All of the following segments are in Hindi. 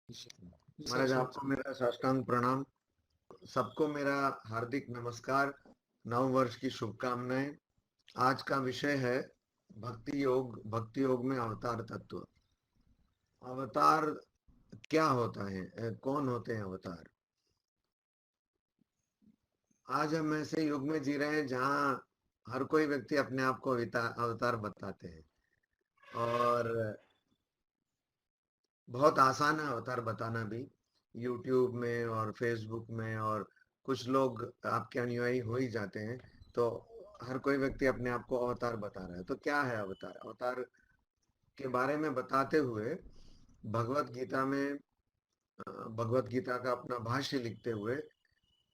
महाराज, आपको मेरा साष्टांग प्रणाम। सबको मेरा हार्दिक नमस्कार, नव वर्ष की शुभकामनाएं। आज का विषय है भक्ति योग। भक्ति योग में अवतार तत्व। अवतार क्या होता है? कौन होते हैं अवतार? आज हम ऐसे युग में जी रहे हैं जहाँ हर कोई व्यक्ति अपने आप को अवतार बताते हैं, और बहुत आसान है अवतार बताना भी। यूट्यूब में और फेसबुक में, और कुछ लोग आपके अनुयायी हो ही जाते हैं, तो हर कोई व्यक्ति अपने आप को अवतार बता रहा है। तो क्या है अवतार? अवतार के बारे में बताते हुए भगवत गीता में, भगवत गीता का अपना भाष्य लिखते हुए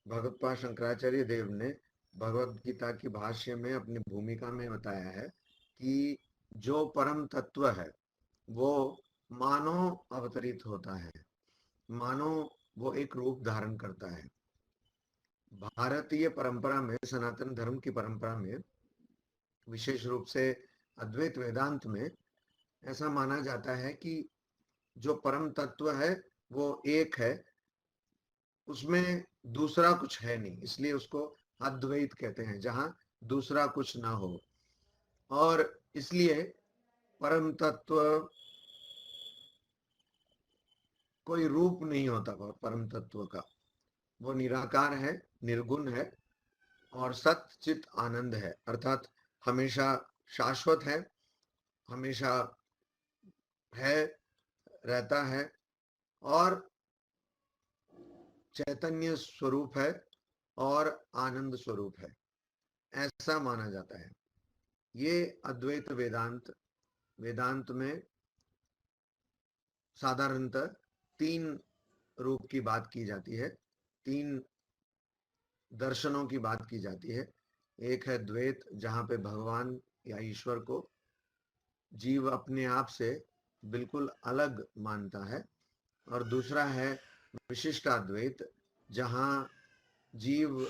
भगवत्पाद शंकराचार्य देव ने भगवत गीता की भाष्य में अपनी भूमिका में बताया है कि जो परम तत्व है वो मानो अवतरित होता है, मानो वो एक रूप धारण करता है। भारतीय परंपरा में, सनातन धर्म की परंपरा में, विशेष रूप से अद्वैत वेदांत में ऐसा माना जाता है कि जो परम तत्व है वो एक है, उसमें दूसरा कुछ है नहीं, इसलिए उसको अद्वैत कहते हैं, जहां दूसरा कुछ ना हो। और इसलिए परम तत्व कोई रूप नहीं होता। परम तत्व का वो निराकार है, निर्गुण है, और सत चित आनंद है, अर्थात हमेशा शाश्वत है, हमेशा है, रहता है, और चैतन्य स्वरूप है, और आनंद स्वरूप है, ऐसा माना जाता है। ये अद्वैत वेदांत, वेदांत में साधारणतः तीन रूप की बात की जाती है, तीन दर्शनों की बात की जाती है। एक है द्वैत, जहां पे भगवान या ईश्वर को जीव अपने आप से बिल्कुल अलग मानता है। और दूसरा है विशिष्टाद्वैत, जहां जीव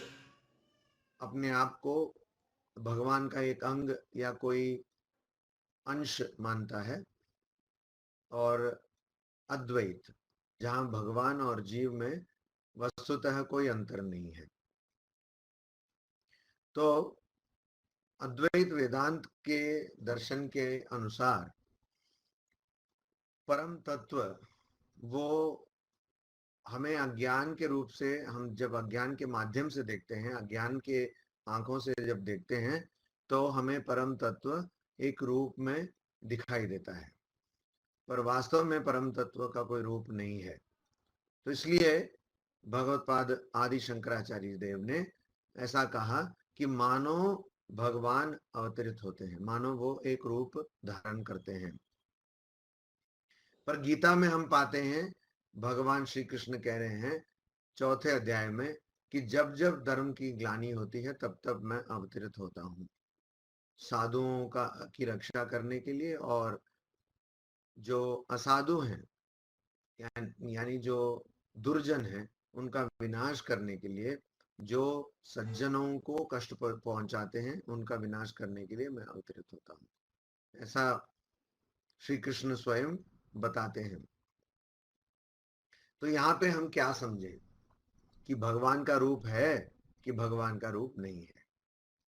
अपने आप को भगवान का एक अंग या कोई अंश मानता है। और अद्वैत, जहां भगवान और जीव में वस्तुतः कोई अंतर नहीं है। तो अद्वैत वेदांत के दर्शन के अनुसार परम तत्व वो हमें अज्ञान के रूप से, हम जब अज्ञान के माध्यम से देखते हैं, अज्ञान के आंखों से जब देखते हैं, तो हमें परम तत्व एक रूप में दिखाई देता है, पर वास्तव में परम तत्व का कोई रूप नहीं है। तो इसलिए भगवत्पाद आदि शंकराचार्य देव ने ऐसा कहा कि मानो भगवान अवतरित होते हैं, मानो वो एक रूप धारण करते हैं। पर गीता में हम पाते हैं भगवान श्री कृष्ण कह रहे हैं चौथे अध्याय में कि जब जब धर्म की ग्लानि होती है तब तब मैं अवतरित होता हूँ, साधुओं का की रक्षा करने के लिए, और जो असाधु हैं यानी जो दुर्जन हैं उनका विनाश करने के लिए, जो सज्जनों को कष्ट पहुंचाते हैं उनका विनाश करने के लिए मैं अवतरित होता हूँ, ऐसा श्री कृष्ण स्वयं बताते हैं। तो यहाँ पे हम क्या समझे कि भगवान का रूप है कि भगवान का रूप नहीं है?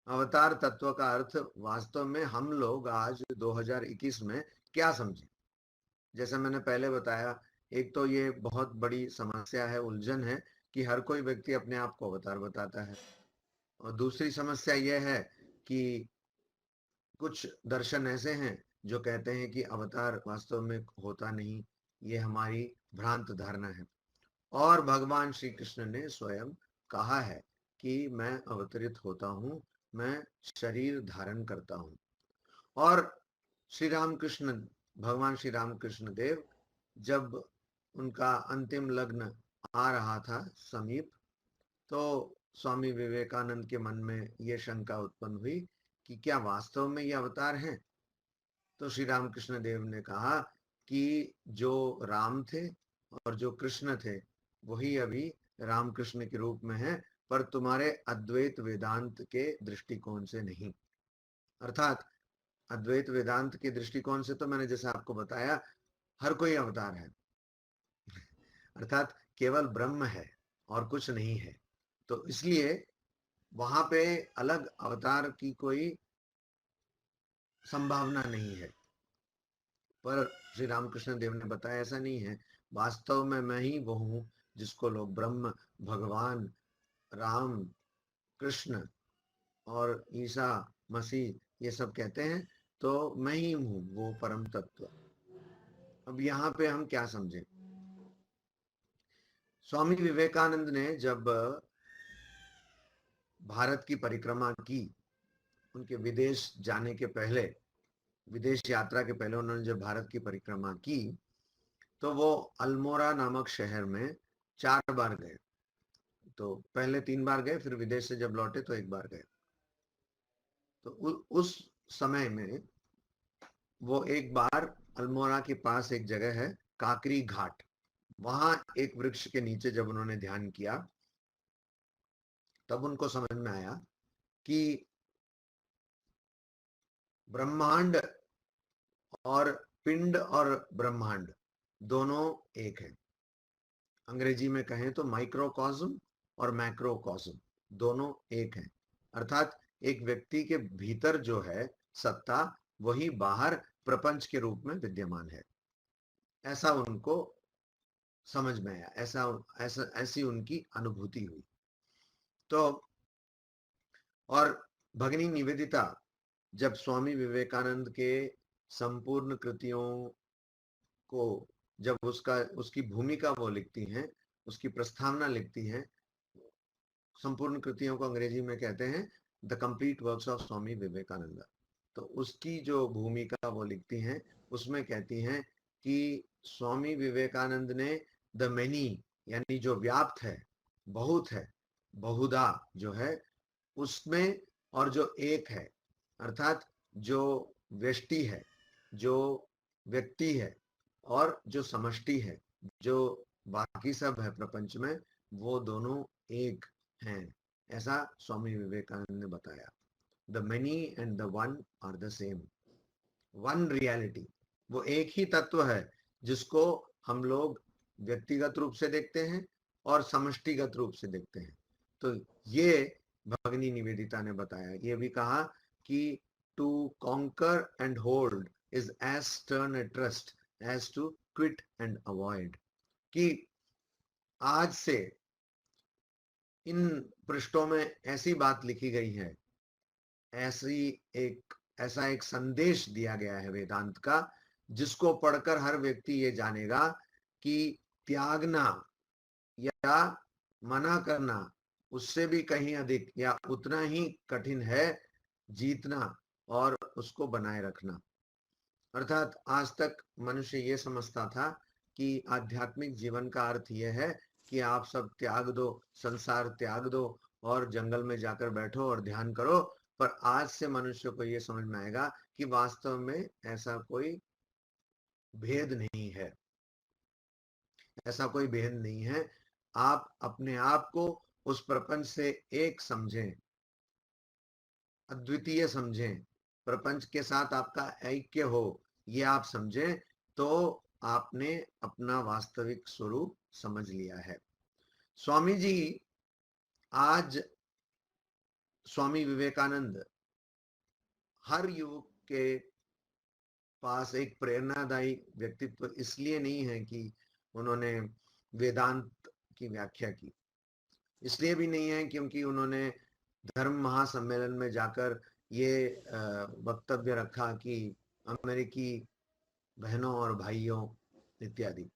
अवतार तत्व का अर्थ वास्तव में हम लोग आज 2021 में क्या समझे? जैसा मैंने पहले बताया, एक तो ये बहुत बड़ी समस्या है, उलझन है, कि हर कोई व्यक्ति अपने आप को अवतार बताता है। और दूसरी समस्या यह है कि कुछ दर्शन ऐसे हैं जो कहते हैं कि अवतार वास्तव में होता नहीं, ये हमारी भ्रांत धारणा है। और भगवान श्री कृष्ण ने स्वयं कहा है कि मैं अवतरित होता हूँ, मैं शरीर धारण करता हूँ। और श्री राम कृष्ण, भगवान श्री राम कृष्ण देव, जब उनका अंतिम लग्न आ रहा था समीप, तो स्वामी विवेकानंद के मन में ये शंका उत्पन्न हुई कि क्या वास्तव में ये अवतार हैं? तो श्री रामकृष्ण देव ने कहा कि जो राम थे और जो कृष्ण थे वही अभी रामकृष्ण के रूप में है, पर तुम्हारे अद्वैत वेदांत के दृष्टिकोण से नहीं। अर्थात अद्वैत वेदांत के दृष्टिकोण से तो मैंने जैसे आपको बताया हर कोई अवतार है, अर्थात केवल ब्रह्म है और कुछ नहीं है। तो इसलिए वहां पे अलग अवतार की कोई संभावना नहीं है। पर श्री रामकृष्ण देव ने बताया ऐसा नहीं है, वास्तव में मैं ही वो हूं जिसको लोग ब्रह्म, भगवान, राम, कृष्ण और ईसा मसीह ये सब कहते हैं। तो मैं ही हूं वो परम तत्व। अब यहाँ पे हम क्या समझें? स्वामी विवेकानंद ने जब भारत की परिक्रमा की, उनके विदेश जाने के पहले, विदेश यात्रा के पहले उन्होंने जब भारत की परिक्रमा की, तो वो अल्मोड़ा नामक शहर में 4 बार गए। तो पहले 3 बार गए, फिर विदेश से जब लौटे तो 1 बार गए। तो उस समय में वो एक बार अल्मोड़ा के पास एक जगह है काकरी घाट, वहां एक वृक्ष के नीचे जब उन्होंने ध्यान किया, तब उनको समझ में आया कि ब्रह्मांड और पिंड और ब्रह्मांड दोनों एक है। अंग्रेजी में कहें तो माइक्रोकॉस्म और मैक्रोकॉस्म दोनों एक हैं। अर्थात एक व्यक्ति के भीतर जो है सत्ता, वही बाहर प्रपंच के रूप में विद्यमान है। ऐसा उनको समझ में आया, ऐसी उनकी अनुभूति हुई। तो और भगिनी निवेदिता जब स्वामी विवेकानंद के संपूर्ण कृतियों को, जब उसकी भूमिका वो लिखती हैं, उसकी प्रस्तावना लिखती हैं, संपूर्ण कृतियों को अंग्रेजी में कहते हैं the complete works of Swami Vivekananda. तो उसकी जो भूमिका वो लिखती हैं, उसमें कहती हैं कि स्वामी विवेकानंद ने द मेनी, यानी जो व्याप्त है, बहुत है, बहुधा जो है उसमें, और जो एक है अर्थात जो व्यष्टि है, जो व्यक्ति है, और जो समष्टि है, जो बाकी सब है प्रपंच में, वो दोनों एक हैं। ऐसा स्वामी विवेकानंद ने बताया। The many and the one are the same. One reality, वो एक ही तत्व है जिसको हम लोग व्यक्तिगत रूप से देखते हैं और समष्टिगत रूप से देखते हैं। तो ये भगिनी निवेदिता ने बताया। ये भी कहा कि to conquer and hold is as stern a trust as to quit and avoid. कि आज से इन पृष्ठों में ऐसी बात लिखी गई है, ऐसा एक संदेश दिया गया है वेदांत का, जिसको पढ़कर हर व्यक्ति ये जानेगा कि त्यागना या मना करना उससे भी कहीं अधिक या उतना ही कठिन है जीतना और उसको बनाए रखना। अर्थात आज तक मनुष्य ये समझता था कि आध्यात्मिक जीवन का अर्थ यह है कि आप सब त्याग दो, संसार त्याग दो और जंगल में जाकर बैठो और ध्यान करो। पर आज से मनुष्य को यह समझ में आएगा कि वास्तव में ऐसा कोई भेद नहीं है, ऐसा कोई भेद नहीं है। आप अपने आप को उस प्रपंच से एक समझें, अद्वितीय समझें, प्रपंच के साथ आपका ऐक्य हो, ये आप समझें, तो आपने अपना वास्तविक स्वरूप समझ लिया है। स्वामी जी, आज स्वामी विवेकानंद हर युवक के पास एक प्रेरणादायी व्यक्तित्व इसलिए नहीं है कि उन्होंने वेदांत की व्याख्या की, इसलिए भी नहीं है क्योंकि उन्होंने धर्म महासम्मेलन में जाकर ये वक्तव्य रखा कि अमेरिकी बहनों और भाइयों इत्यादि,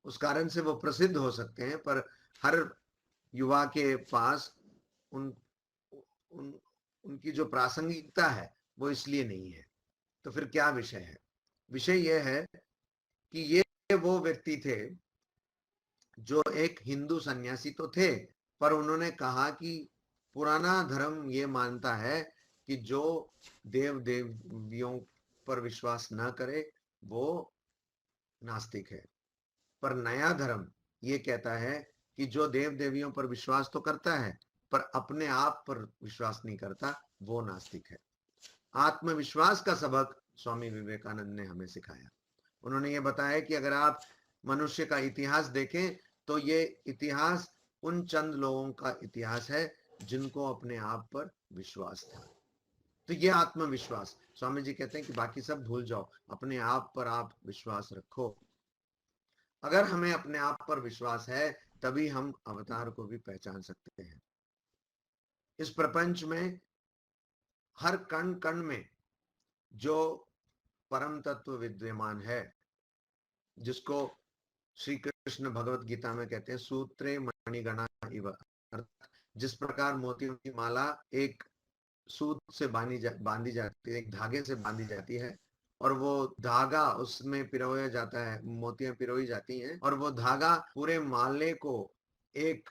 उस कारण से वो प्रसिद्ध हो सकते हैं, पर हर युवा के पास उनकी जो प्रासंगिकता है वो इसलिए नहीं है। तो फिर क्या विषय है? विषय यह है कि ये वो व्यक्ति थे जो एक हिंदू सन्यासी तो थे, पर उन्होंने कहा कि पुराना धर्म ये मानता है कि जो देव देवियों पर विश्वास न करे वो नास्तिक है, पर नया धर्म ये कहता है कि जो देव देवियों पर विश्वास तो करता है पर अपने आप पर विश्वास नहीं करता, वो नास्तिक है। आत्मविश्वास का सबक स्वामी विवेकानंद ने हमें सिखाया। उन्होंने ये बताया कि अगर आप मनुष्य का इतिहास देखें तो ये इतिहास उन चंद लोगों का इतिहास है जिनको अपने आप पर विश्वास था। तो ये आत्मविश्वास, स्वामी जी कहते हैं कि बाकी सब भूल जाओ, अपने आप पर आप विश्वास रखो। अगर हमें अपने आप पर विश्वास है तभी हम अवतार को भी पहचान सकते हैं। इस प्रपंच में हर कण कण में जो परम तत्व विद्यमान है, जिसको श्री कृष्ण भगवत गीता में कहते हैं सूत्रे मणिगणा इव, जिस प्रकार मोतियों की माला एक सूत से बांधी जाती है, एक धागे से बांधी जाती है, और वो धागा उसमें पिरोया जाता है, मोतियां पिरोई जाती हैं, और वो धागा पूरे माले को एक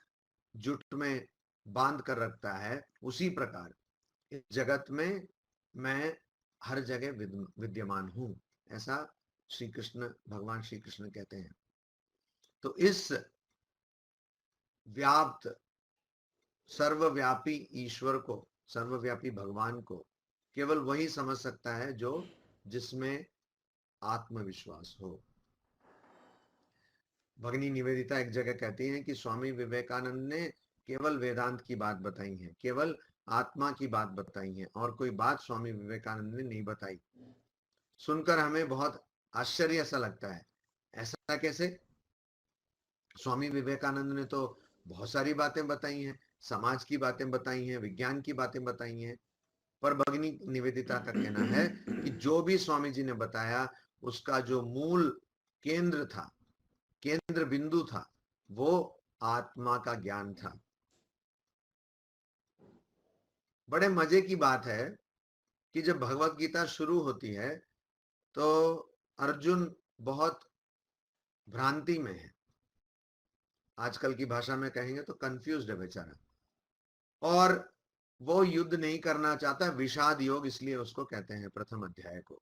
जुट में बांध कर रखता है, उसी प्रकार इस जगत में मैं हर जगह विद्यमान हूं, ऐसा श्री कृष्ण, भगवान श्री कृष्ण कहते हैं। तो इस व्याप्त सर्वव्यापी ईश्वर को, सर्वव्यापी भगवान को केवल वही समझ सकता है जो जिसमें आत्मविश्वास हो। भगिनी निवेदिता एक जगह कहती हैं कि स्वामी विवेकानंद ने केवल वेदांत की बात बताई है, केवल आत्मा की बात बताई है, और कोई बात स्वामी विवेकानंद ने नहीं बताई। सुनकर हमें बहुत आश्चर्य सा लगता है, ऐसा कैसे? स्वामी विवेकानंद ने तो बहुत सारी बातें बताई हैं, समाज की बातें बताई हैं, विज्ञान की बातें बताई हैं, पर भगिनी निवेदिता का कहना है कि जो भी स्वामी जी ने बताया उसका जो मूल केंद्र था, केंद्र बिंदु था, वो आत्मा का ज्ञान था। बड़े मजे की बात है कि जब भगवत गीता शुरू होती है तो अर्जुन बहुत भ्रांति में है, आजकल की भाषा में कहेंगे तो कंफ्यूज्ड है बेचारा, और वो युद्ध नहीं करना चाहता, विषाद योग इसलिए उसको कहते हैं प्रथम अध्याय को।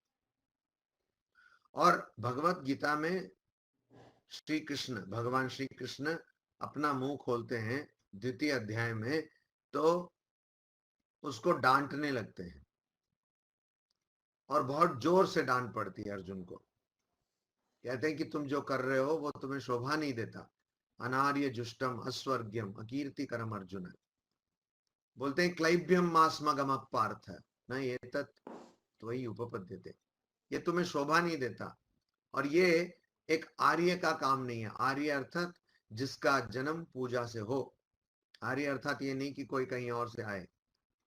और भगवत गीता में श्री कृष्ण, भगवान श्री कृष्ण अपना मुंह खोलते हैं द्वितीय अध्याय में, तो उसको डांटने लगते हैं, और बहुत जोर से डांट पड़ती है अर्जुन को। कहते हैं कि तुम जो कर रहे हो वो तुम्हें शोभा नहीं देता, अनार्य जुष्टम अस्वर्ग्यम अकीर्तिकरम अर्जुन। बोलते हैं क्लैब्यम मास्मगम पार्थ न ये त्वयि उपपद्यते, ये तुम्हें शोभा नहीं देता, और ये एक आर्य का काम नहीं है। आर्य अर्थात जिसका जन्म पूजा से हो। आर्य अर्थात ये नहीं कि कोई कहीं और से आए।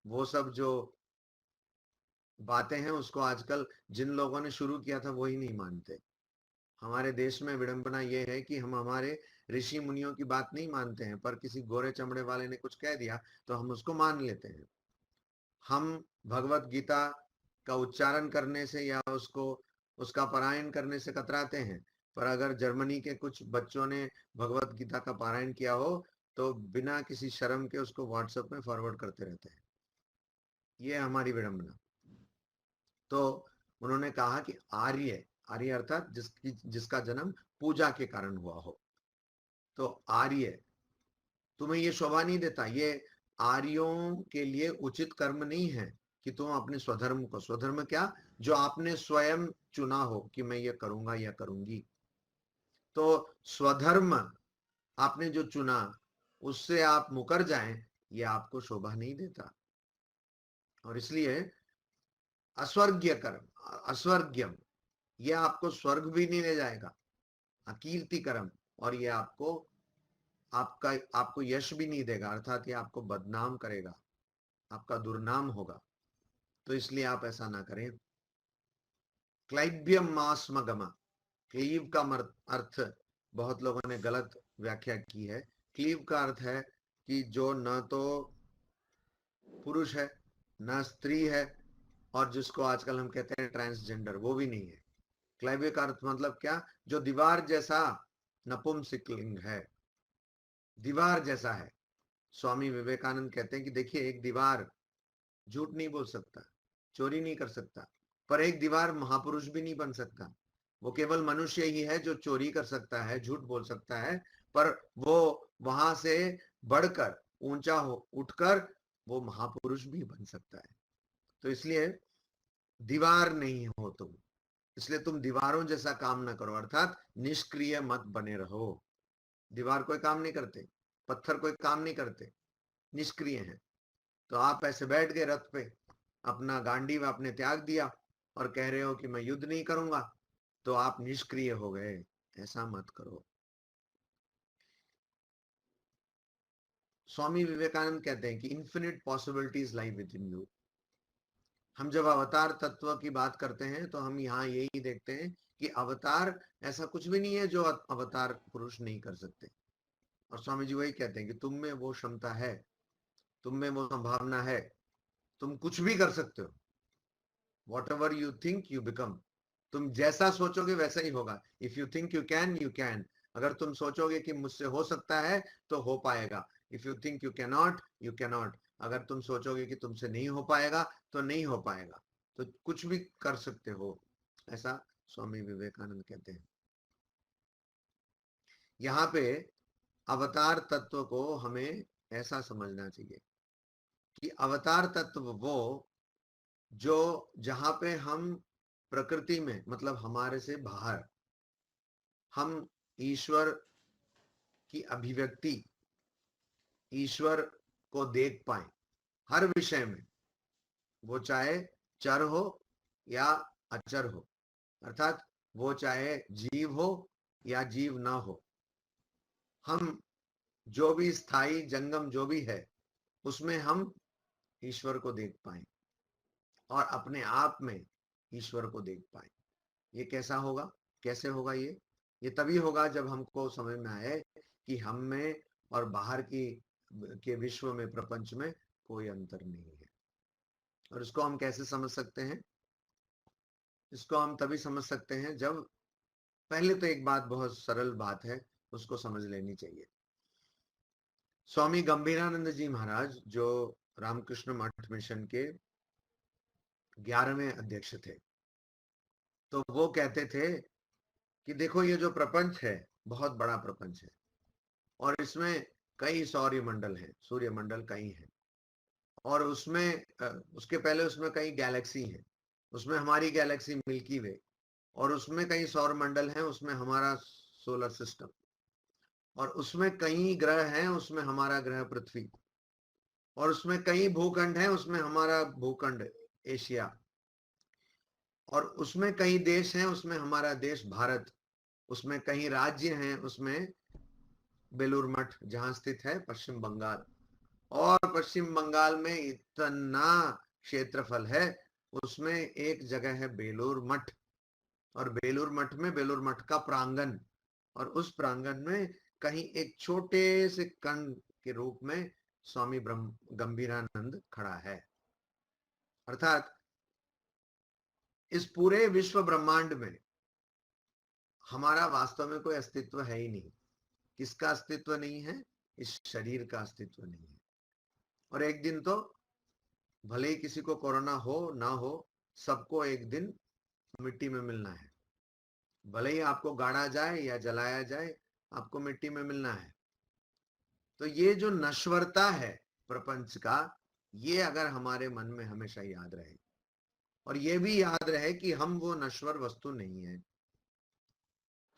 वो सब जो बातें हैं उसको आजकल जिन लोगों ने शुरू किया था वही नहीं मानते। हमारे देश में विडंबना ये है कि हम हमारे ऋषि मुनियों की बात नहीं मानते हैं, पर किसी गोरे चमड़े वाले ने कुछ कह दिया तो हम उसको मान लेते हैं। हम भगवत गीता का उच्चारण करने से या उसको उसका पारायण करने से कतराते हैं, पर अगर जर्मनी के कुछ बच्चों ने भगवत गीता का पारायण किया हो तो बिना किसी शर्म के उसको व्हाट्सएप में फॉरवर्ड करते रहते हैं। ये हमारी विडंबना। तो उन्होंने कहा कि आर्य, आर्य अर्थात जिसका जन्म पूजा के कारण हुआ हो। तो आर्य तुम्हें ये शोभा नहीं देता, ये आर्यों के लिए उचित कर्म नहीं है कि तुम अपने स्वधर्म को, स्वधर्म क्या, जो आपने स्वयं चुना हो कि मैं ये करूंगा या करूंगी, तो स्वधर्म आपने जो चुना उससे आप मुकर जाएं, ये आपको शोभा नहीं देता। और इसलिए अस्वर्गीय कर्म, अस्वर्ग्यम, ये आपको स्वर्ग भी नहीं ले जाएगा, अकीर्ति कर्म, और ये आपको यश भी नहीं देगा, अर्थात ये आपको बदनाम करेगा, आपका दुर्नाम होगा। तो इसलिए आप ऐसा ना करें। क्लैब्यम मास्मगम, क्लीव का अर्थ बहुत लोगों ने गलत व्याख्या की है। क्लीव का अर्थ है कि जो न तो पुरुष है न स्त्री है, और जिसको आजकल हम कहते हैं ट्रांसजेंडर, वो भी नहीं है। क्लैब्य का अर्थ मतलब क्या, जो दीवार जैसा नपुंसकलिंग है, दीवार जैसा है। स्वामी विवेकानंद कहते हैं कि देखिए, एक दीवार झूठ नहीं बोल सकता, चोरी नहीं कर सकता, पर एक दीवार महापुरुष भी नहीं बन सकता। वो केवल मनुष्य ही है जो चोरी कर सकता है, झूठ बोल सकता है, पर वो वहां से बढ़कर ऊंचा हो उठकर वो महापुरुष भी बन सकता है। तो इसलिए दीवार नहीं हो तुम, इसलिए तुम दीवारों जैसा काम ना करो, अर्थात निष्क्रिय मत बने रहो। दीवार कोई काम नहीं करते, पत्थर कोई काम नहीं करते, निष्क्रिय हैं। तो आप ऐसे बैठ गए रथ पे, अपना गांडीव आपने त्याग दिया और कह रहे हो कि मैं युद्ध नहीं करूंगा, तो आप निष्क्रिय हो गए। ऐसा मत करो। स्वामी विवेकानंद कहते हैं कि infinite possibilities lie with in you. हम जब अवतार तत्व की बात करते हैं तो हम यहाँ यही देखते हैं कि अवतार ऐसा कुछ भी नहीं है जो अवतार पुरुष नहीं कर सकते। और स्वामी जी वही कहते हैं कि तुम में वो क्षमता है, तुम में वो संभावना है, तुम कुछ भी कर सकते हो। What ever you think you become. तुम जैसा सोचोगे वैसा ही होगा। If you think you can, you can. अगर तुम सोचोगे कि मुझसे हो सकता है तो हो पाएगा। If you think you cannot, you cannot. अगर तुम सोचोगे कि तुमसे नहीं हो पाएगा तो नहीं हो पाएगा। तो कुछ भी कर सकते हो, ऐसा स्वामी विवेकानंद कहते हैं। यहाँ पे अवतार तत्व को हमें ऐसा समझना चाहिए कि अवतार तत्व वो जो जहां पे हम प्रकृति में, मतलब हमारे से बाहर, हम ईश्वर की अभिव्यक्ति, ईश्वर को देख पाए हर विषय में, वो चाहे चर हो या अचर हो, अर्थात वो चाहे जीव हो या जीव ना हो। हम जो भी स्थायी जंगम जो भी है उसमें हम ईश्वर को देख पाए और अपने आप में ईश्वर को देख पाए। ये कैसा होगा, कैसे होगा? ये तभी होगा जब हमको समझ में आए कि हम में और बाहर की के विश्व में, प्रपंच में कोई अंतर नहीं है। और इसको हम कैसे समझ सकते हैं? इसको हम तभी समझ सकते हैं जब पहले तो एक बात, बहुत सरल बात है, उसको समझ लेनी चाहिए। स्वामी गंभीरानंद जी महाराज जो रामकृष्ण मठ मिशन के 11वें अध्यक्ष थे, तो वो कहते थे कि देखो ये जो प्रपंच है बहुत बड़ा प्रपंच है और इसमें कई सौर्य मंडल हैं, सूर्य मंडल कई हैं, और उसमें उसके पहले उसमें कई गैलेक्सी हैं, उसमें हमारी गैलेक्सी मिल्की वे, और उसमें कई सौर मंडल हैं, उसमें हमारा सोलर सिस्टम, और उसमें कई ग्रह हैं, उसमें हमारा ग्रह पृथ्वी, और उसमें कई भूखंड हैं, उसमें हमारा भूखंड एशिया, और उसमें कई देश हैं, उसमें हमारा देश भारत, उसमें कई राज्य हैं, उसमें बेलूर मठ जहां स्थित है पश्चिम बंगाल, और पश्चिम बंगाल में इतना क्षेत्रफल है, उसमें एक जगह है बेलूर मठ, और बेलूर मठ में बेलूर मठ का प्रांगण, और उस प्रांगण में कहीं एक छोटे से कण के रूप में स्वामी गंभीरानंद खड़ा है। अर्थात इस पूरे विश्व ब्रह्मांड में हमारा वास्तव में कोई अस्तित्व है ही नहीं। किसका अस्तित्व नहीं है? इस शरीर का अस्तित्व नहीं है। और एक दिन तो भले ही किसी को कोरोना हो ना हो, सबको एक दिन मिट्टी में मिलना है। भले ही आपको गाड़ा जाए या जलाया जाए, आपको मिट्टी में मिलना है। तो ये जो नश्वरता है प्रपंच का, ये अगर हमारे मन में हमेशा याद रहे, और ये भी याद रहे कि हम वो नश्वर वस्तु नहीं है।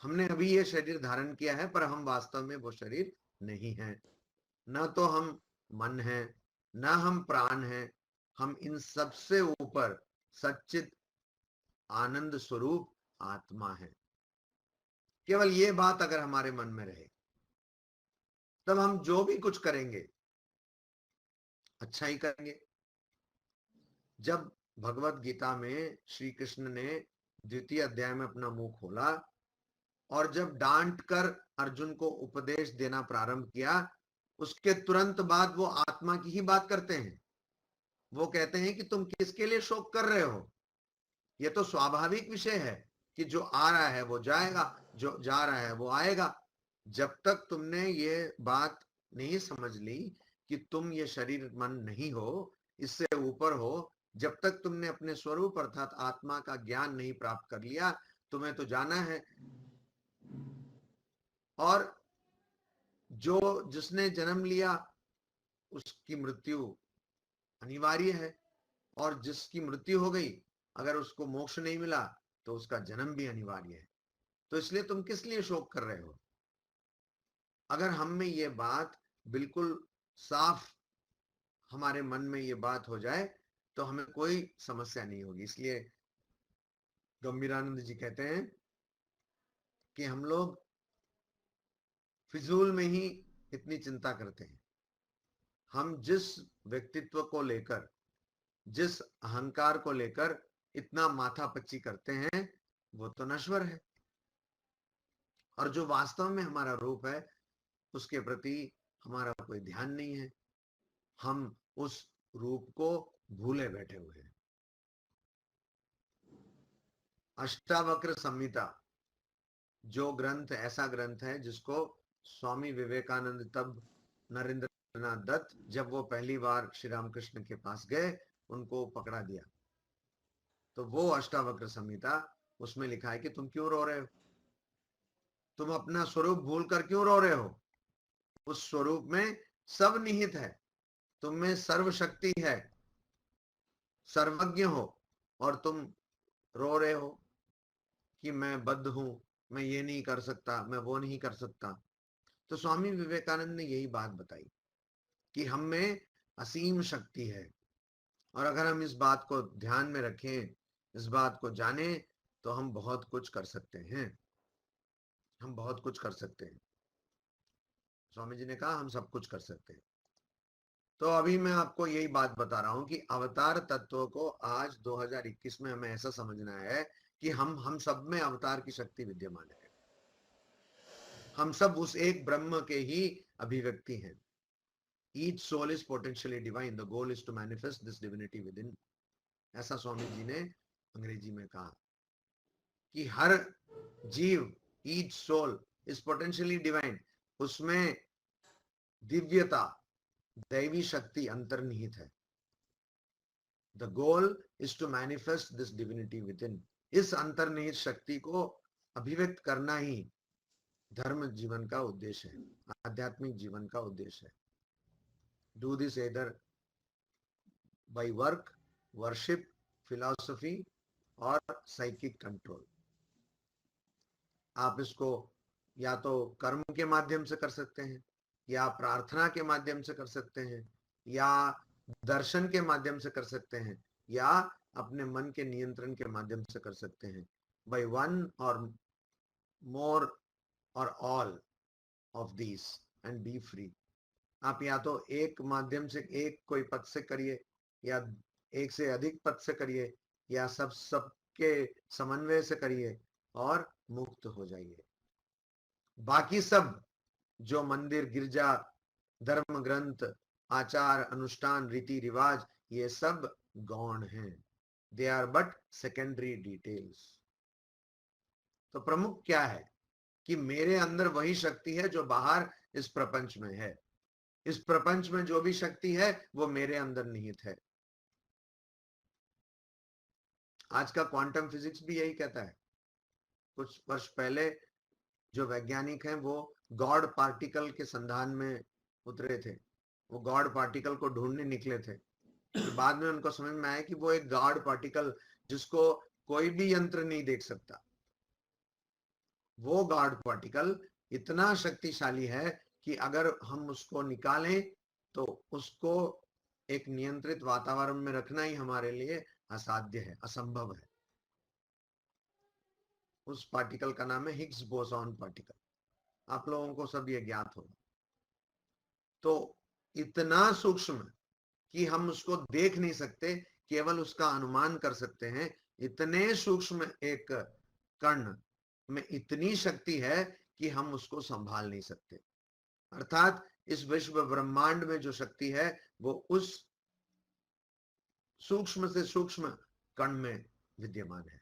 हमने अभी ये शरीर धारण किया है पर हम वास्तव में वो शरीर नहीं है। न तो हम मन है, न हम प्राण है, हम इन सबसे ऊपर सच्चित आनंद स्वरूप आत्मा है। केवल ये बात अगर हमारे मन में रहे, तब हम जो भी कुछ करेंगे अच्छा ही करेंगे। जब भगवत गीता में श्री कृष्ण ने द्वितीय अध्याय में अपना मुंह खोला और जब डांट कर अर्जुन को उपदेश देना प्रारंभ किया, उसके तुरंत बाद वो आत्मा की ही बात करते हैं। वो कहते हैं कि तुम किसके लिए शोक कर रहे हो? ये तो स्वाभाविक विषय है कि जो आ रहा है वो जाएगा, जो जा रहा है वो आएगा। जब तक तुमने ये बात नहीं समझ ली कि तुम ये शरीर मन नहीं हो, इससे ऊपर हो, जब तक तुमने अपने स्वरूप अर्थात आत्मा का ज्ञान नहीं प्राप्त कर लिया, तुम्हें तो जाना है। और जो जिसने जन्म लिया उसकी मृत्यु अनिवार्य है, और जिसकी मृत्यु हो गई, अगर उसको मोक्ष नहीं मिला तो उसका जन्म भी अनिवार्य है। तो इसलिए तुम किस लिए शोक कर रहे हो? अगर हम में ये बात बिल्कुल साफ, हमारे मन में ये बात हो जाए, तो हमें कोई समस्या नहीं होगी। इसलिए गंभीरानंद जी कहते हैं कि हम लोग फिजूल में ही इतनी चिंता करते हैं। हम जिस व्यक्तित्व को लेकर, जिस अहंकार को लेकर इतना माथापच्ची करते हैं, वो तो नश्वर है। और जो वास्तव में हमारा रूप है, उसके प्रति हमारा कोई ध्यान नहीं है। हम उस रूप को भूले बैठे हुए हैं। अष्टावक्र संहिता जो ग्रंथ, ऐसा ग्रंथ है जिसको स्वामी विवेकानंद, तब नरेंद्रनाथ दत्त, जब वो पहली बार श्री रामकृष्ण के पास गए, उनको पकड़ा दिया। तो वो अष्टावक्र संहिता, उसमें लिखा है कि तुम क्यों रो रहे हो? तुम अपना स्वरूप भूलकर क्यों रो रहे हो? उस स्वरूप में सब निहित है। तुम में सर्वशक्ति है, सर्वज्ञ हो, और तुम रो रहे हो कि मैं बद्ध हूं, मैं ये नहीं कर सकता, मैं वो नहीं कर सकता। तो स्वामी विवेकानंद ने यही बात बताई कि हम में असीम शक्ति है, और अगर हम इस बात को ध्यान में रखें, इस बात को जाने, तो हम बहुत कुछ कर सकते हैं। हम बहुत कुछ कर सकते हैं। स्वामी जी ने कहा हम सब कुछ कर सकते हैं। तो अभी मैं आपको यही बात बता रहा हूं कि अवतार तत्व को आज 2021 में हमें ऐसा समझना है कि हम सब में अवतार की शक्ति विद्यमान है। हम सब उस एक ब्रह्म के ही अभिव्यक्ति हैं। Each soul is potentially divine. The goal is to manifest this divinity within. ऐसा स्वामी जी ने अंग्रेजी में कहा कि हर जीव, each soul is potentially divine, उसमें दिव्यता, दैवी शक्ति अंतर्निहित है। The goal is to manifest this divinity within. इस अंतर्निहित शक्ति को अभिव्यक्त करना ही धर्म जीवन का उद्देश्य है, आध्यात्मिक जीवन का उद्देश्य है। Do this either by work, worship, philosophy और psychic control. आप इसको या तो कर्म के माध्यम से कर सकते हैं, या प्रार्थना के माध्यम से कर सकते हैं, या दर्शन के माध्यम से कर सकते हैं, या अपने मन के नियंत्रण के माध्यम से कर सकते हैं। By one or more or all of these and be free. आप या तो एक माध्यम से, एक कोई पद से करिए, या एक से अधिक पद से करिए, या सबके समन्वय से करिए, और मुक्त हो जाइए। बाकी सब जो मंदिर, गिरजा, धर्म ग्रंथ, आचार अनुष्ठान, रीति रिवाज, ये सब गौण हैं। They are but secondary details. तो प्रमुख क्या है कि मेरे अंदर वही शक्ति है जो बाहर इस प्रपंच में है। इस प्रपंच में जो भी शक्ति है वो मेरे अंदर निहित है। आज का क्वांटम फिजिक्स भी यही कहता है। कुछ वर्ष पहले जो वैज्ञानिक हैं वो गॉड पार्टिकल के संधान में उतरे थे। वो गॉड पार्टिकल को ढूंढने निकले थे। फिर बाद में उनको समझ में आया कि वो एक गॉड पार्टिकल जिसको कोई भी यंत्र नहीं देख सकता, वो गॉड पार्टिकल इतना शक्तिशाली है कि अगर हम उसको निकालें तो उसको एक नियंत्रित वातावरण में रखना ही हमारे लिए असाध्य है, असंभव है। उस पार्टिकल का नाम है हिग्स बोसॉन पार्टिकल। आप लोगों को सब ये ज्ञात होगा। तो इतना सूक्ष्म कि हम उसको देख नहीं सकते, केवल उसका अनुमान कर सकते हैं। इतने सूक्ष्म एक कण में इतनी शक्ति है कि हम उसको संभाल नहीं सकते। अर्थात इस विश्व ब्रह्मांड में जो शक्ति है वो उस सूक्ष्म से सूक्ष्म कण में विद्यमान है।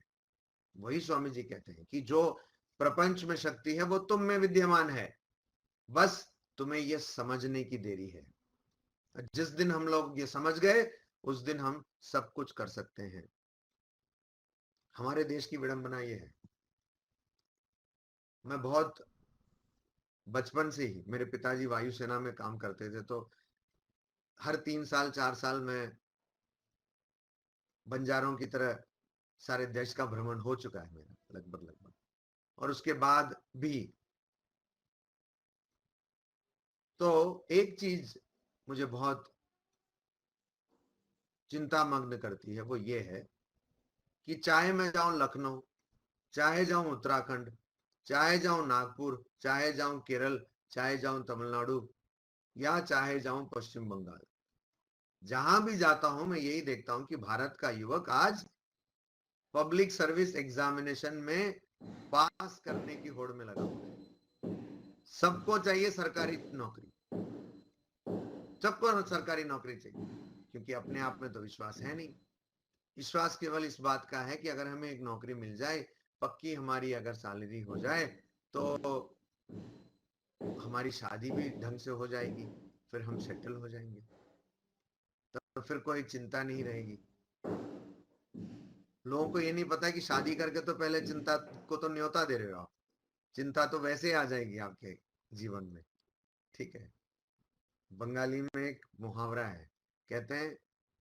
वही स्वामी जी कहते हैं कि जो प्रपंच में शक्ति है वो तुम में विद्यमान है, बस तुम्हें यह समझने की देरी है। जिस दिन हम लोग ये समझ गए, उस दिन हम सब कुछ कर सकते हैं। हमारे देश की विडंबना ये है, मैं बहुत बचपन से ही, मेरे पिताजी वायुसेना में काम करते थे, तो हर 3 साल 4 साल में बंजारों की तरह सारे देश का भ्रमण हो चुका है मेरा लगभग। और उसके बाद भी तो एक चीज मुझे बहुत चिंता मग्न करती है, वो ये है कि चाहे मैं जाऊं लखनऊ, चाहे जाऊं उत्तराखंड, चाहे जाऊं नागपुर, चाहे जाऊं केरल, चाहे जाऊं तमिलनाडु, या चाहे जाऊं पश्चिम बंगाल, जहां भी जाता हूं मैं यही देखता हूं कि भारत का युवक आज पब्लिक सर्विस एग्जामिनेशन में पास करने की होड़ में लगा हुआ है। सबको चाहिए सरकारी नौकरी, सबको सरकारी नौकरी चाहिए, क्योंकि अपने आप में तो विश्वास है नहीं। विश्वास केवल इस बात का है कि अगर हमें एक नौकरी मिल जाए, पक्की हमारी अगर सैलरी हो जाए, तो हमारी शादी भी ढंग से हो जाएगी, फिर हम सेटल हो जाएंगे, तो फिर कोई चिंता नहीं रहेगी। लोगों को ये नहीं पता है कि शादी करके तो पहले चिंता को तो न्योता दे रहे हो आप, चिंता तो वैसे आ जाएगी आपके जीवन में। ठीक है, बंगाली में एक मुहावरा है, कहते हैं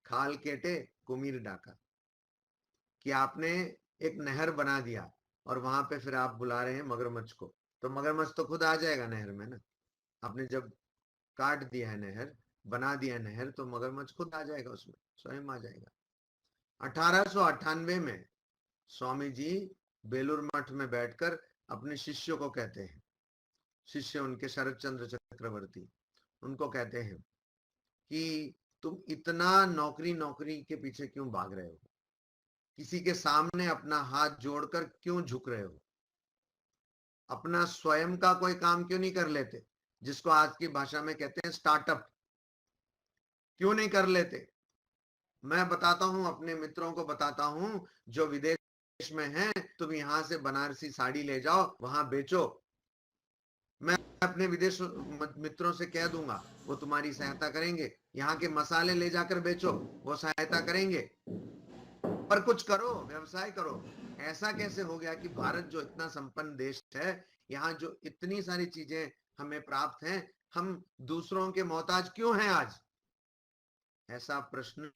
खाल केटे कुमीर डाका, कि आपने एक नहर बना दिया और वहां पे फिर आप बुला रहे हैं मगरमच्छ को, तो मगरमच्छ तो खुद आ जाएगा नहर में ना। आपने जब काट दिया है नहर, बना दिया नहर, तो मगरमच्छ खुद आ जाएगा, उसमें स्वयं आ जाएगा। 1898 में स्वामी जी बेलूर मठ में बैठकर अपने शिष्यों को कहते हैं, शिष्य उनके शरद चंद्र चक्रवर्ती, उनको कहते हैं कि तुम इतना नौकरी नौकरी के पीछे क्यों भाग रहे हो, किसी के सामने अपना हाथ जोड़कर क्यों झुक रहे हो, अपना स्वयं का कोई काम क्यों नहीं कर लेते, जिसको आज की भाषा में कहते हैं स्टार्टअप, क्यों नहीं कर लेते। मैं बताता हूं, अपने मित्रों को बताता हूं जो विदेश में हैं, तुम यहां से बनारसी साड़ी ले जाओ, वहां बेचो, मैं अपने विदेश मित्रों से कह दूंगा, वो तुम्हारी सहायता करेंगे। यहाँ के मसाले ले जाकर बेचो, वो सहायता करेंगे, पर कुछ करो, व्यवसाय करो। ऐसा कैसे हो गया कि भारत जो इतना संपन्न देश है, यहाँ जो इतनी सारी चीजें हमें प्राप्त हैं, हम दूसरों के मोहताज क्यों हैं आज? ऐसा प्रश्न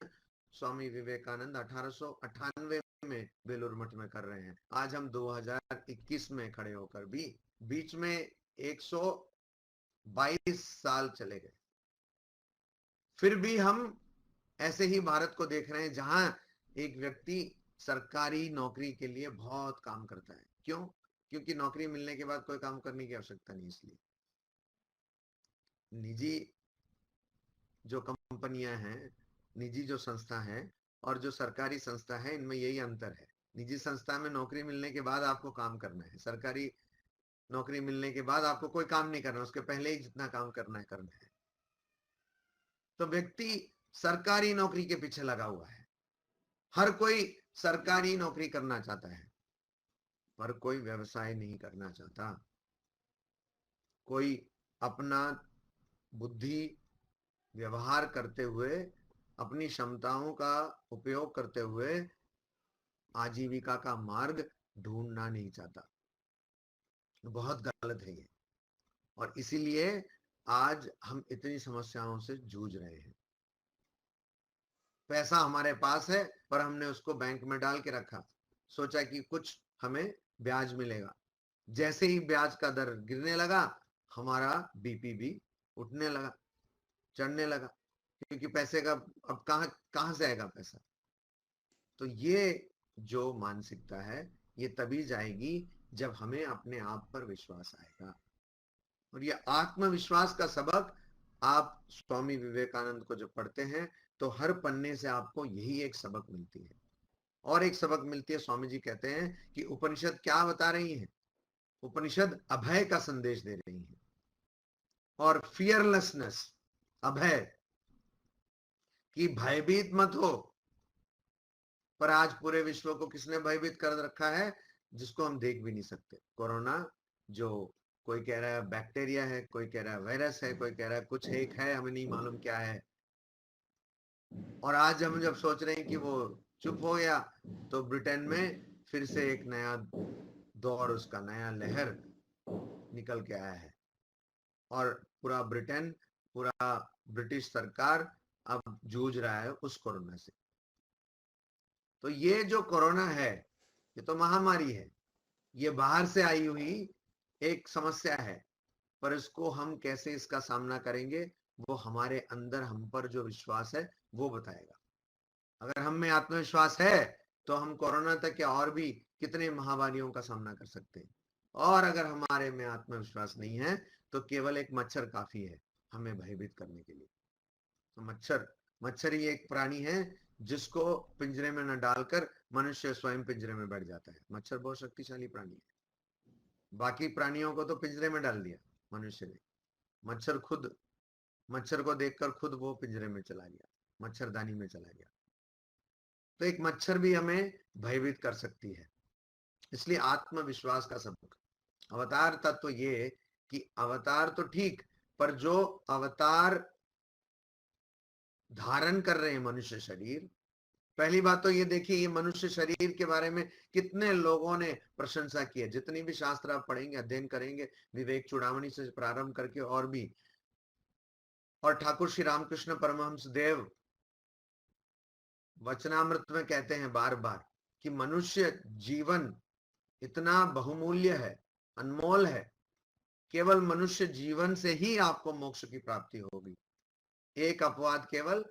स्वामी विवेकानंद 1898 में बेलूर मठ में कर रहे हैं। आज हम 2021 में खड़े होकर भी बीच में 122 साल चले गए, फिर भी हम ऐसे ही भारत को देख रहे हैं जहां एक व्यक्ति सरकारी नौकरी के लिए बहुत काम करता है। क्यों? क्योंकि नौकरी मिलने के बाद कोई काम करने की आवश्यकता नहीं। इसलिए निजी जो कंपनियां हैं, निजी जो संस्था है और जो सरकारी संस्था है, इनमें यही अंतर है। निजी संस्था में नौकरी मिलने के बाद आपको काम करना है, सरकारी नौकरी मिलने के बाद आपको कोई काम नहीं करना, उसके पहले ही जितना काम करना है करना है। तो व्यक्ति सरकारी नौकरी के पीछे लगा हुआ है, हर कोई सरकारी नौकरी करना चाहता है, पर कोई व्यवसाय नहीं करना चाहता। कोई अपना बुद्धि व्यवहार करते हुए, अपनी क्षमताओं का उपयोग करते हुए आजीविका का मार्ग ढूंढना नहीं चाहता। बहुत गलत है ये, और इसीलिए आज हम इतनी समस्याओं से जूझ रहे हैं। पैसा हमारे पास है, पर हमने उसको बैंक में डाल के रखा, सोचा कि कुछ हमें ब्याज मिलेगा। जैसे ही ब्याज का दर गिरने लगा, हमारा बीपी भी उठने लगा, चढ़ने लगा, क्योंकि पैसे का अब कहां से आएगा पैसा। तो ये जो मानसिकता है, ये तभी जाएगी जब हमें अपने आप पर विश्वास आएगा। और ये आत्मविश्वास का सबक आप स्वामी विवेकानंद को जब पढ़ते हैं, तो हर पन्ने से आपको यही एक सबक मिलती है। और एक सबक मिलती है, स्वामी जी कहते हैं कि उपनिषद क्या बता रही है? उपनिषद अभय का संदेश दे रही है, और फियरलेसनेस, अभय, कि भयभीत मत हो। पर आज पूरे विश्व को किसने भयभीत कर रखा है? जिसको हम देख भी नहीं सकते। कोरोना, जो कोई कह रहा है बैक्टीरिया है, कोई कह रहा है वायरस है, कोई कह रहा है कुछ एक है, हमें नहीं मालूम क्या है। और आज हम जब सोच रहे हैं कि वो चुप हो गया, तो ब्रिटेन में फिर से एक नया दौर, उसका नया लहर निकल के आया है, और पूरा ब्रिटेन, पूरा ब्रिटिश सरकार अब जूझ रहा है उस कोरोना से। तो ये जो कोरोना है, ये तो महामारी है, ये बाहर से आई हुई एक समस्या है, पर इसको हम कैसे इसका सामना करेंगे वो हमारे अंदर हम पर जो विश्वास है वो बताएगा। अगर हम में आत्मविश्वास है तो हम कोरोना तक या और भी कितने महामारियों का सामना कर सकते हैं। और अगर हमारे में आत्मविश्वास नहीं है तो केवल एक मच्छर काफी है हमें भयभीत करने के लिए। तो मच्छर ही एक प्राणी है जिसको पिंजरे में न डालकर मनुष्य स्वयं पिंजरे में बैठ जाता है। मच्छर बहुत शक्तिशाली प्राणी है। बाकी प्राणियों को तो पिंजरे में डाल दिया मनुष्य ने, मच्छर को देखकर खुद वो पिंजरे में चला गया, मच्छरदानी में चला गया। तो एक मच्छर भी हमें भयभीत कर सकती है। इसलिए आत्मविश्वास का सबक अवतार तत्व ये कि अवतार तो ठीक, पर जो अवतार धारण कर रहे हैं मनुष्य शरीर, पहली बात तो ये देखिए ये मनुष्य शरीर के बारे में कितने लोगों ने प्रशंसा की है। जितनी भी शास्त्र आप पढ़ेंगे, अध्ययन करेंगे, विवेक चूड़ामणि से प्रारंभ करके और भी, और ठाकुर श्री रामकृष्ण परमहंस देव वचनामृत में कहते हैं बार बार कि मनुष्य जीवन इतना बहुमूल्य है, अनमोल है, केवल मनुष्य जीवन से ही आपको मोक्ष की प्राप्ति होगी। एक अपवाद केवल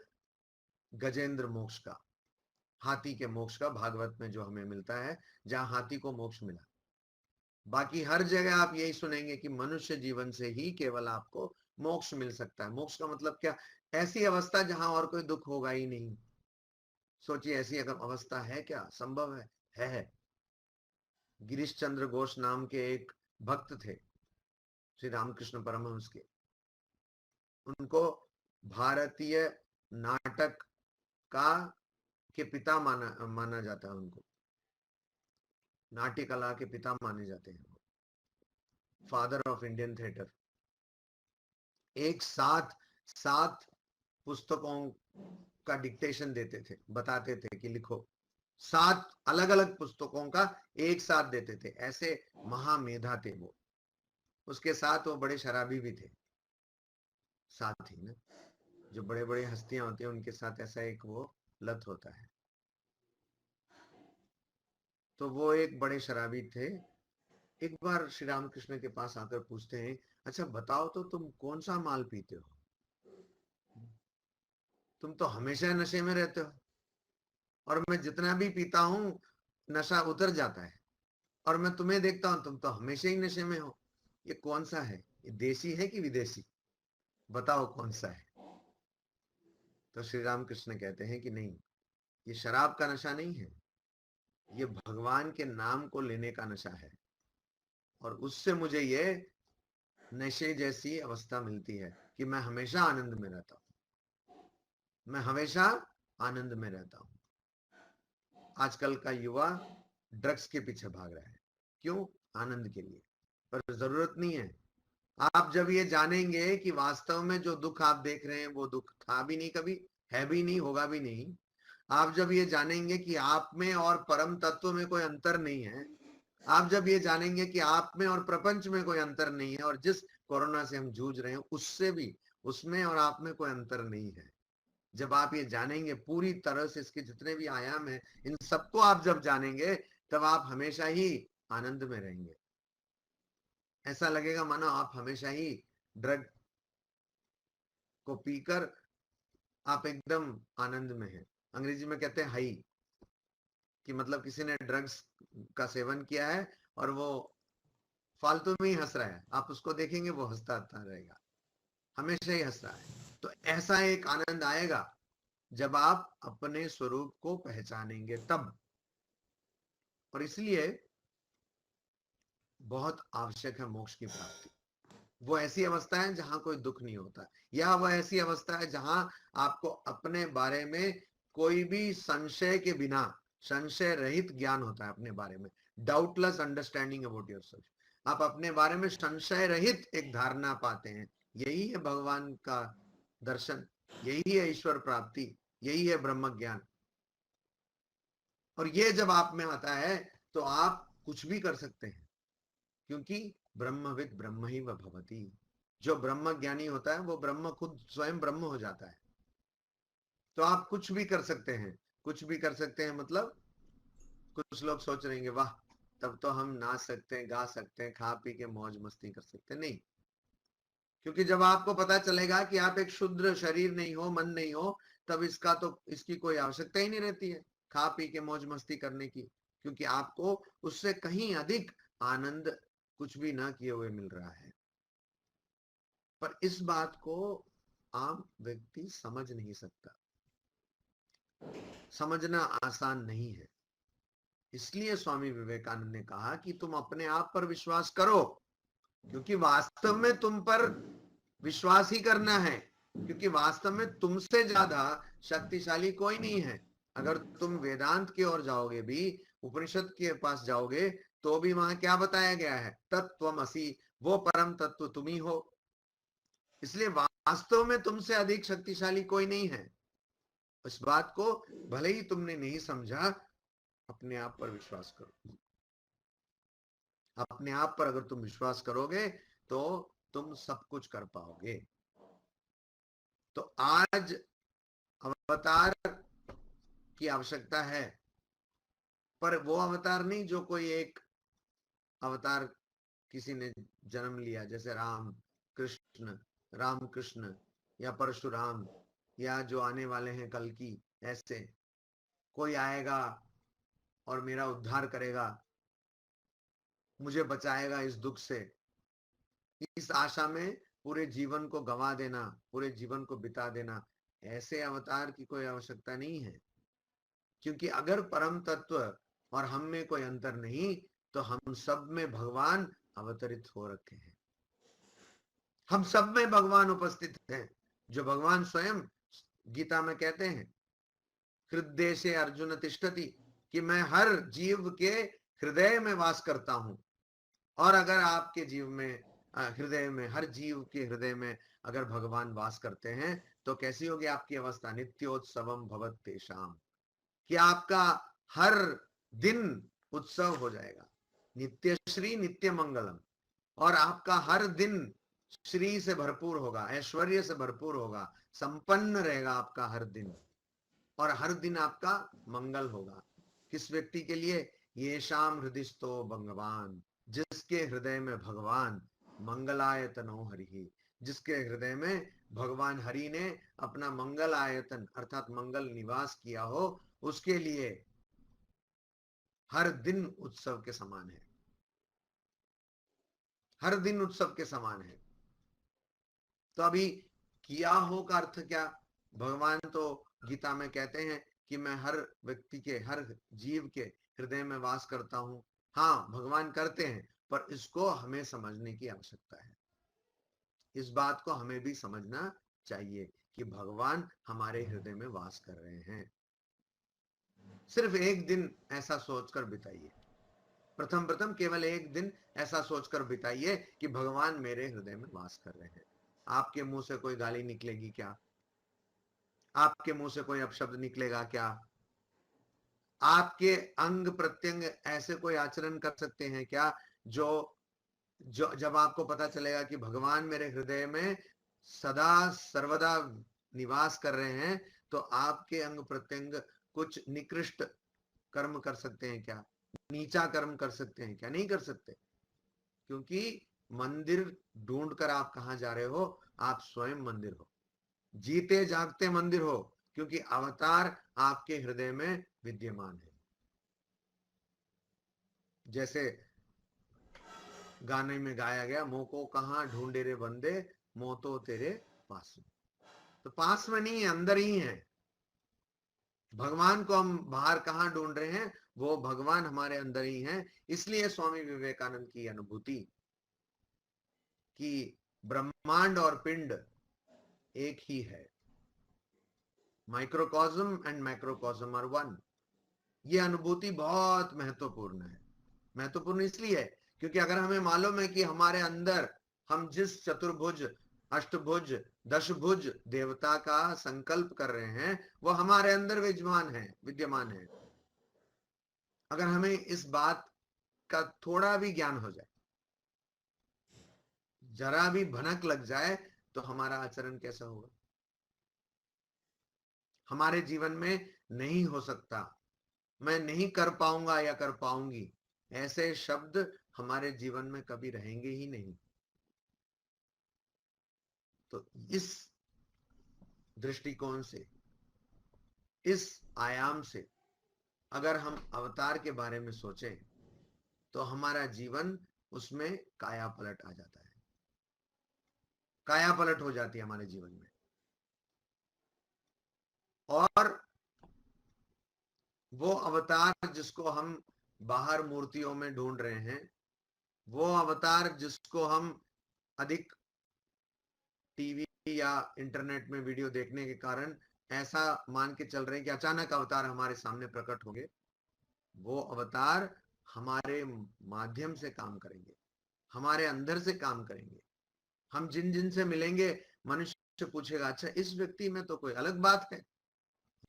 गजेंद्र मोक्ष का, हाथी के मोक्ष का, भागवत में जो हमें मिलता है, जहां हाथी को मोक्ष मिला। बाकी हर जगह आप यही सुनेंगे कि मनुष्य जीवन से ही केवल आपको मोक्ष मिल सकता है। मोक्ष का मतलब क्या? ऐसी अवस्था जहां और कोई दुख होगा ही नहीं। सोचिए ऐसी अगर अवस्था है क्या? संभव है। गिरीश चंद्र घोष नाम के एक भक्त थे श्री रामकृष्ण परमहंस के, उनको भारतीय नाटक का के पिता माना जाता है। उनको नाट्य कला के पिता माने जाते हैं, फादर ऑफ इंडियन थिएटर। एक साथ 7 पुस्तकों का डिक्टेशन देते थे, बताते थे कि लिखो। 7 अलग अलग पुस्तकों का एक साथ देते थे। ऐसे महामेधा थे वो। उसके साथ वो बड़े शराबी भी थे साथ ही ना। जो बड़े बड़े हस्तियां होती हैं उनके साथ ऐसा एक वो लत होता है। तो वो एक बड़े शराबी थे। एक बार श्री रामकृष्ण के पास आकर पूछते हैं, अच्छा बताओ तो तुम कौन सा माल पीते हो? तुम तो हमेशा नशे में रहते हो, और मैं जितना भी पीता हूं नशा उतर जाता है, और मैं तुम्हें देखता हूं तुम तो हमेशा ही नशे में हो। ये कौन सा है? ये देसी है कि विदेशी? बताओ कौन सा है? तो श्री रामकृष्ण कहते हैं कि नहीं, ये शराब का नशा नहीं है, ये भगवान के नाम को लेने का नशा है, और उससे मुझे ये नशे जैसी अवस्था मिलती है कि मैं हमेशा आनंद में रहता हूं, मैं हमेशा आनंद में रहता हूं। आजकल का युवा ड्रग्स के पीछे भाग रहा है, क्यों? आनंद के लिए। पर जरूरत नहीं है। आप जब ये जानेंगे कि वास्तव में जो दुख आप देख रहे हैं वो दुख था भी नहीं कभी, है भी नहीं, होगा भी नहीं। आप जब ये जानेंगे कि आप में और परम तत्व में कोई अंतर नहीं है, आप जब ये जानेंगे कि आप में और प्रपंच में कोई अंतर नहीं है, और जिस कोरोना से हम जूझ रहे हैं उससे भी, उसमें और आप में कोई अंतर नहीं है, जब आप ये जानेंगे पूरी तरह से, इसके जितने भी आयाम हैं इन सबको आप जब जानेंगे, तब आप हमेशा ही आनंद में रहेंगे। ऐसा लगेगा मानो आप हमेशा ही ड्रग को पीकर आप एकदम आनंद में हैं। अंग्रेजी में कहते हैं हाई, कि मतलब किसी ने ड्रग्स का सेवन किया है और वो फालतू में ही हंस रहा है, आप उसको देखेंगे वो हंसता रहेगा, हमेशा ही हंस रहा है। तो ऐसा एक आनंद आएगा जब आप अपने स्वरूप को पहचानेंगे तब। और इसलिए बहुत आवश्यक है मोक्ष की प्राप्ति। वो ऐसी अवस्था है जहां कोई दुख नहीं होता, या वह ऐसी अवस्था है जहां आपको अपने बारे में कोई भी संशय के बिना, संशय रहित ज्ञान होता है अपने बारे में, डाउटलेस अंडरस्टैंडिंग अबाउट योरसेल्फ। आप अपने बारे में संशय रहित एक धारणा पाते हैं। यही है भगवान का दर्शन, यही है ईश्वर प्राप्ति, यही है ब्रह्म ज्ञान। और ये जब आप में आता है तो आप कुछ भी कर सकते हैं, क्योंकि ब्रह्मविद ब्रह्म ही व भवति। जो ब्रह्म ज्ञानी होता है वो ब्रह्म खुद स्वयं ब्रह्म हो जाता है। तो आप कुछ भी कर सकते हैं, कुछ भी कर सकते हैं, मतलब कुछ लोग सोच रहे हैं वाह तब तो हम नाच सकते हैं, गा सकते हैं, खा पी के मौज मस्ती कर सकते हैं। नहीं, क्योंकि जब आपको पता चलेगा कि आप एक शुद्र शरीर नहीं हो, मन नहीं हो, तब इसकी कोई आवश्यकता ही नहीं रहती है खा पी के मौज मस्ती करने की, क्योंकि आपको उससे कहीं अधिक आनंद कुछ भी ना किए हुए मिल रहा है। पर इस बात को आम व्यक्ति समझ नहीं सकता, समझना आसान नहीं है। इसलिए स्वामी विवेकानंद ने कहा कि तुम अपने आप पर विश्वास करो, क्योंकि वास्तव में तुम पर विश्वास ही करना है, क्योंकि वास्तव में तुमसे ज्यादा शक्तिशाली कोई नहीं है। अगर तुम वेदांत की ओर जाओगे भी, उपनिषद के पास जाओगे, तो भी वहां क्या बताया गया है? तत्त्वमसि, वो परम तत्व तुम ही हो। इसलिए वास्तव में तुमसे अधिक शक्तिशाली कोई नहीं है। इस बात को भले ही तुमने नहीं समझा, अपने आप पर विश्वास करो। अपने आप पर अगर तुम विश्वास करोगे तो तुम सब कुछ कर पाओगे। तो आज अवतार की आवश्यकता है, पर वो अवतार नहीं जो कोई एक अवतार किसी ने जन्म लिया, जैसे राम कृष्ण, राम कृष्ण या परशुराम, या जो आने वाले हैं कल की, ऐसे कोई आएगा और मेरा उद्धार करेगा, मुझे बचाएगा इस दुख से, इस आशा में पूरे जीवन को गंवा देना, पूरे जीवन को बिता देना। ऐसे अवतार की कोई आवश्यकता नहीं है, क्योंकि अगर परम तत्व और हम में कोई अंतर नहीं, तो हम सब में भगवान अवतरित हो रखे हैं। हम सब में भगवान उपस्थित हैं, जो भगवान स्वयं गीता में कहते हैं, हृदय से अर्जुन तिष्ठति, कि मैं हर जीव के हृदय में वास करता हूं। और अगर आपके जीव में हृदय में, हर जीव के हृदय में अगर भगवान वास करते हैं, तो कैसी होगी आपकी अवस्था? नित्योत्सवम भवत तेषाम, कि आपका हर दिन उत्सव हो जाएगा, नित्य श्री नित्य मंगलम, और आपका हर दिन श्री से भरपूर होगा, ऐश्वर्य से भरपूर होगा, संपन्न रहेगा आपका हर दिन, और हर दिन आपका मंगल होगा। किस व्यक्ति के लिए? ये शाम हृदयस्थो भगवान, जिसके हृदय में भगवान, मंगलायतनो हरि, जिसके हृदय में भगवान हरि ने अपना मंगल आयतन अर्थात मंगल निवास किया हो, उसके लिए हर दिन उत्सव के समान है, हर दिन उत्सव के समान है। तो अभी किया हो का अर्थ क्या? भगवान तो गीता में कहते हैं कि मैं हर व्यक्ति के, हर जीव के हृदय में वास करता हूं। हाँ, भगवान करते हैं, पर इसको हमें समझने की आवश्यकता है। इस बात को हमें भी समझना चाहिए कि भगवान हमारे हृदय में वास कर रहे हैं। सिर्फ एक दिन ऐसा सोचकर बिताइए, प्रथम केवल एक दिन ऐसा सोचकर बिताइए कि भगवान मेरे हृदय में वास कर रहे हैं। आपके मुंह से कोई गाली निकलेगी क्या? आपके मुंह से कोई अपशब्द निकलेगा क्या? आपके अंग प्रत्यंग ऐसे कोई आचरण कर सकते हैं क्या जो जो जब आपको पता चलेगा कि भगवान मेरे हृदय में सदा सर्वदा निवास कर रहे हैं, तो आपके अंग प्रत्यंग कुछ निकृष्ट कर्म कर सकते हैं क्या? नीचा कर्म कर सकते हैं क्या? नहीं कर सकते, क्योंकि मंदिर ढूंढकर आप कहां जा रहे हो? आप स्वयं मंदिर हो, जीते जागते मंदिर हो, क्योंकि अवतार आपके हृदय में विद्यमान है। जैसे गाने में गाया गया, मोह को कहां ढूंढे रे बंदे, मोह तो तेरे पास में। तो पास में नहीं है, अंदर ही है। भगवान को हम बाहर कहां ढूंढ रहे हैं? वो भगवान हमारे अंदर ही हैं। इसलिए स्वामी विवेकानंद की अनुभूति कि ब्रह्मांड और पिंड एक ही है, माइक्रोकॉस्म एंड मैक्रोकॉस्म आर वन, ये अनुभूति बहुत महत्वपूर्ण है। महत्वपूर्ण इसलिए है क्योंकि अगर हमें मालूम है कि हमारे अंदर हम जिस चतुर्भुज, अष्टभुज, दशभुज देवता का संकल्प कर रहे हैं, वो हमारे अंदर विद्यमान है। अगर हमें इस बात का थोड़ा भी ज्ञान हो जाए, जरा भी भनक लग जाए, तो हमारा आचरण कैसा होगा? हमारे जीवन में नहीं हो सकता, मैं नहीं कर पाऊंगा या कर पाऊंगी, ऐसे शब्द हमारे जीवन में कभी रहेंगे ही नहीं। तो इस दृष्टिकोण से, इस आयाम से अगर हम अवतार के बारे में सोचें तो हमारा जीवन उसमें काया पलट आ जाता है, काया पलट हो जाती है हमारे जीवन में। और वो अवतार जिसको हम बाहर मूर्तियों में ढूंढ रहे हैं, वो अवतार जिसको हम अधिक टीवी या इंटरनेट में वीडियो देखने के कारण ऐसा मान के चल रहे हैं कि अचानक अवतार हमारे सामने प्रकट होंगे, वो अवतार हमारे माध्यम से काम करेंगे, हमारे अंदर से काम करेंगे। हम जिन जिन से मिलेंगे, मनुष्य पूछेगा, अच्छा इस व्यक्ति में तो कोई अलग बात है,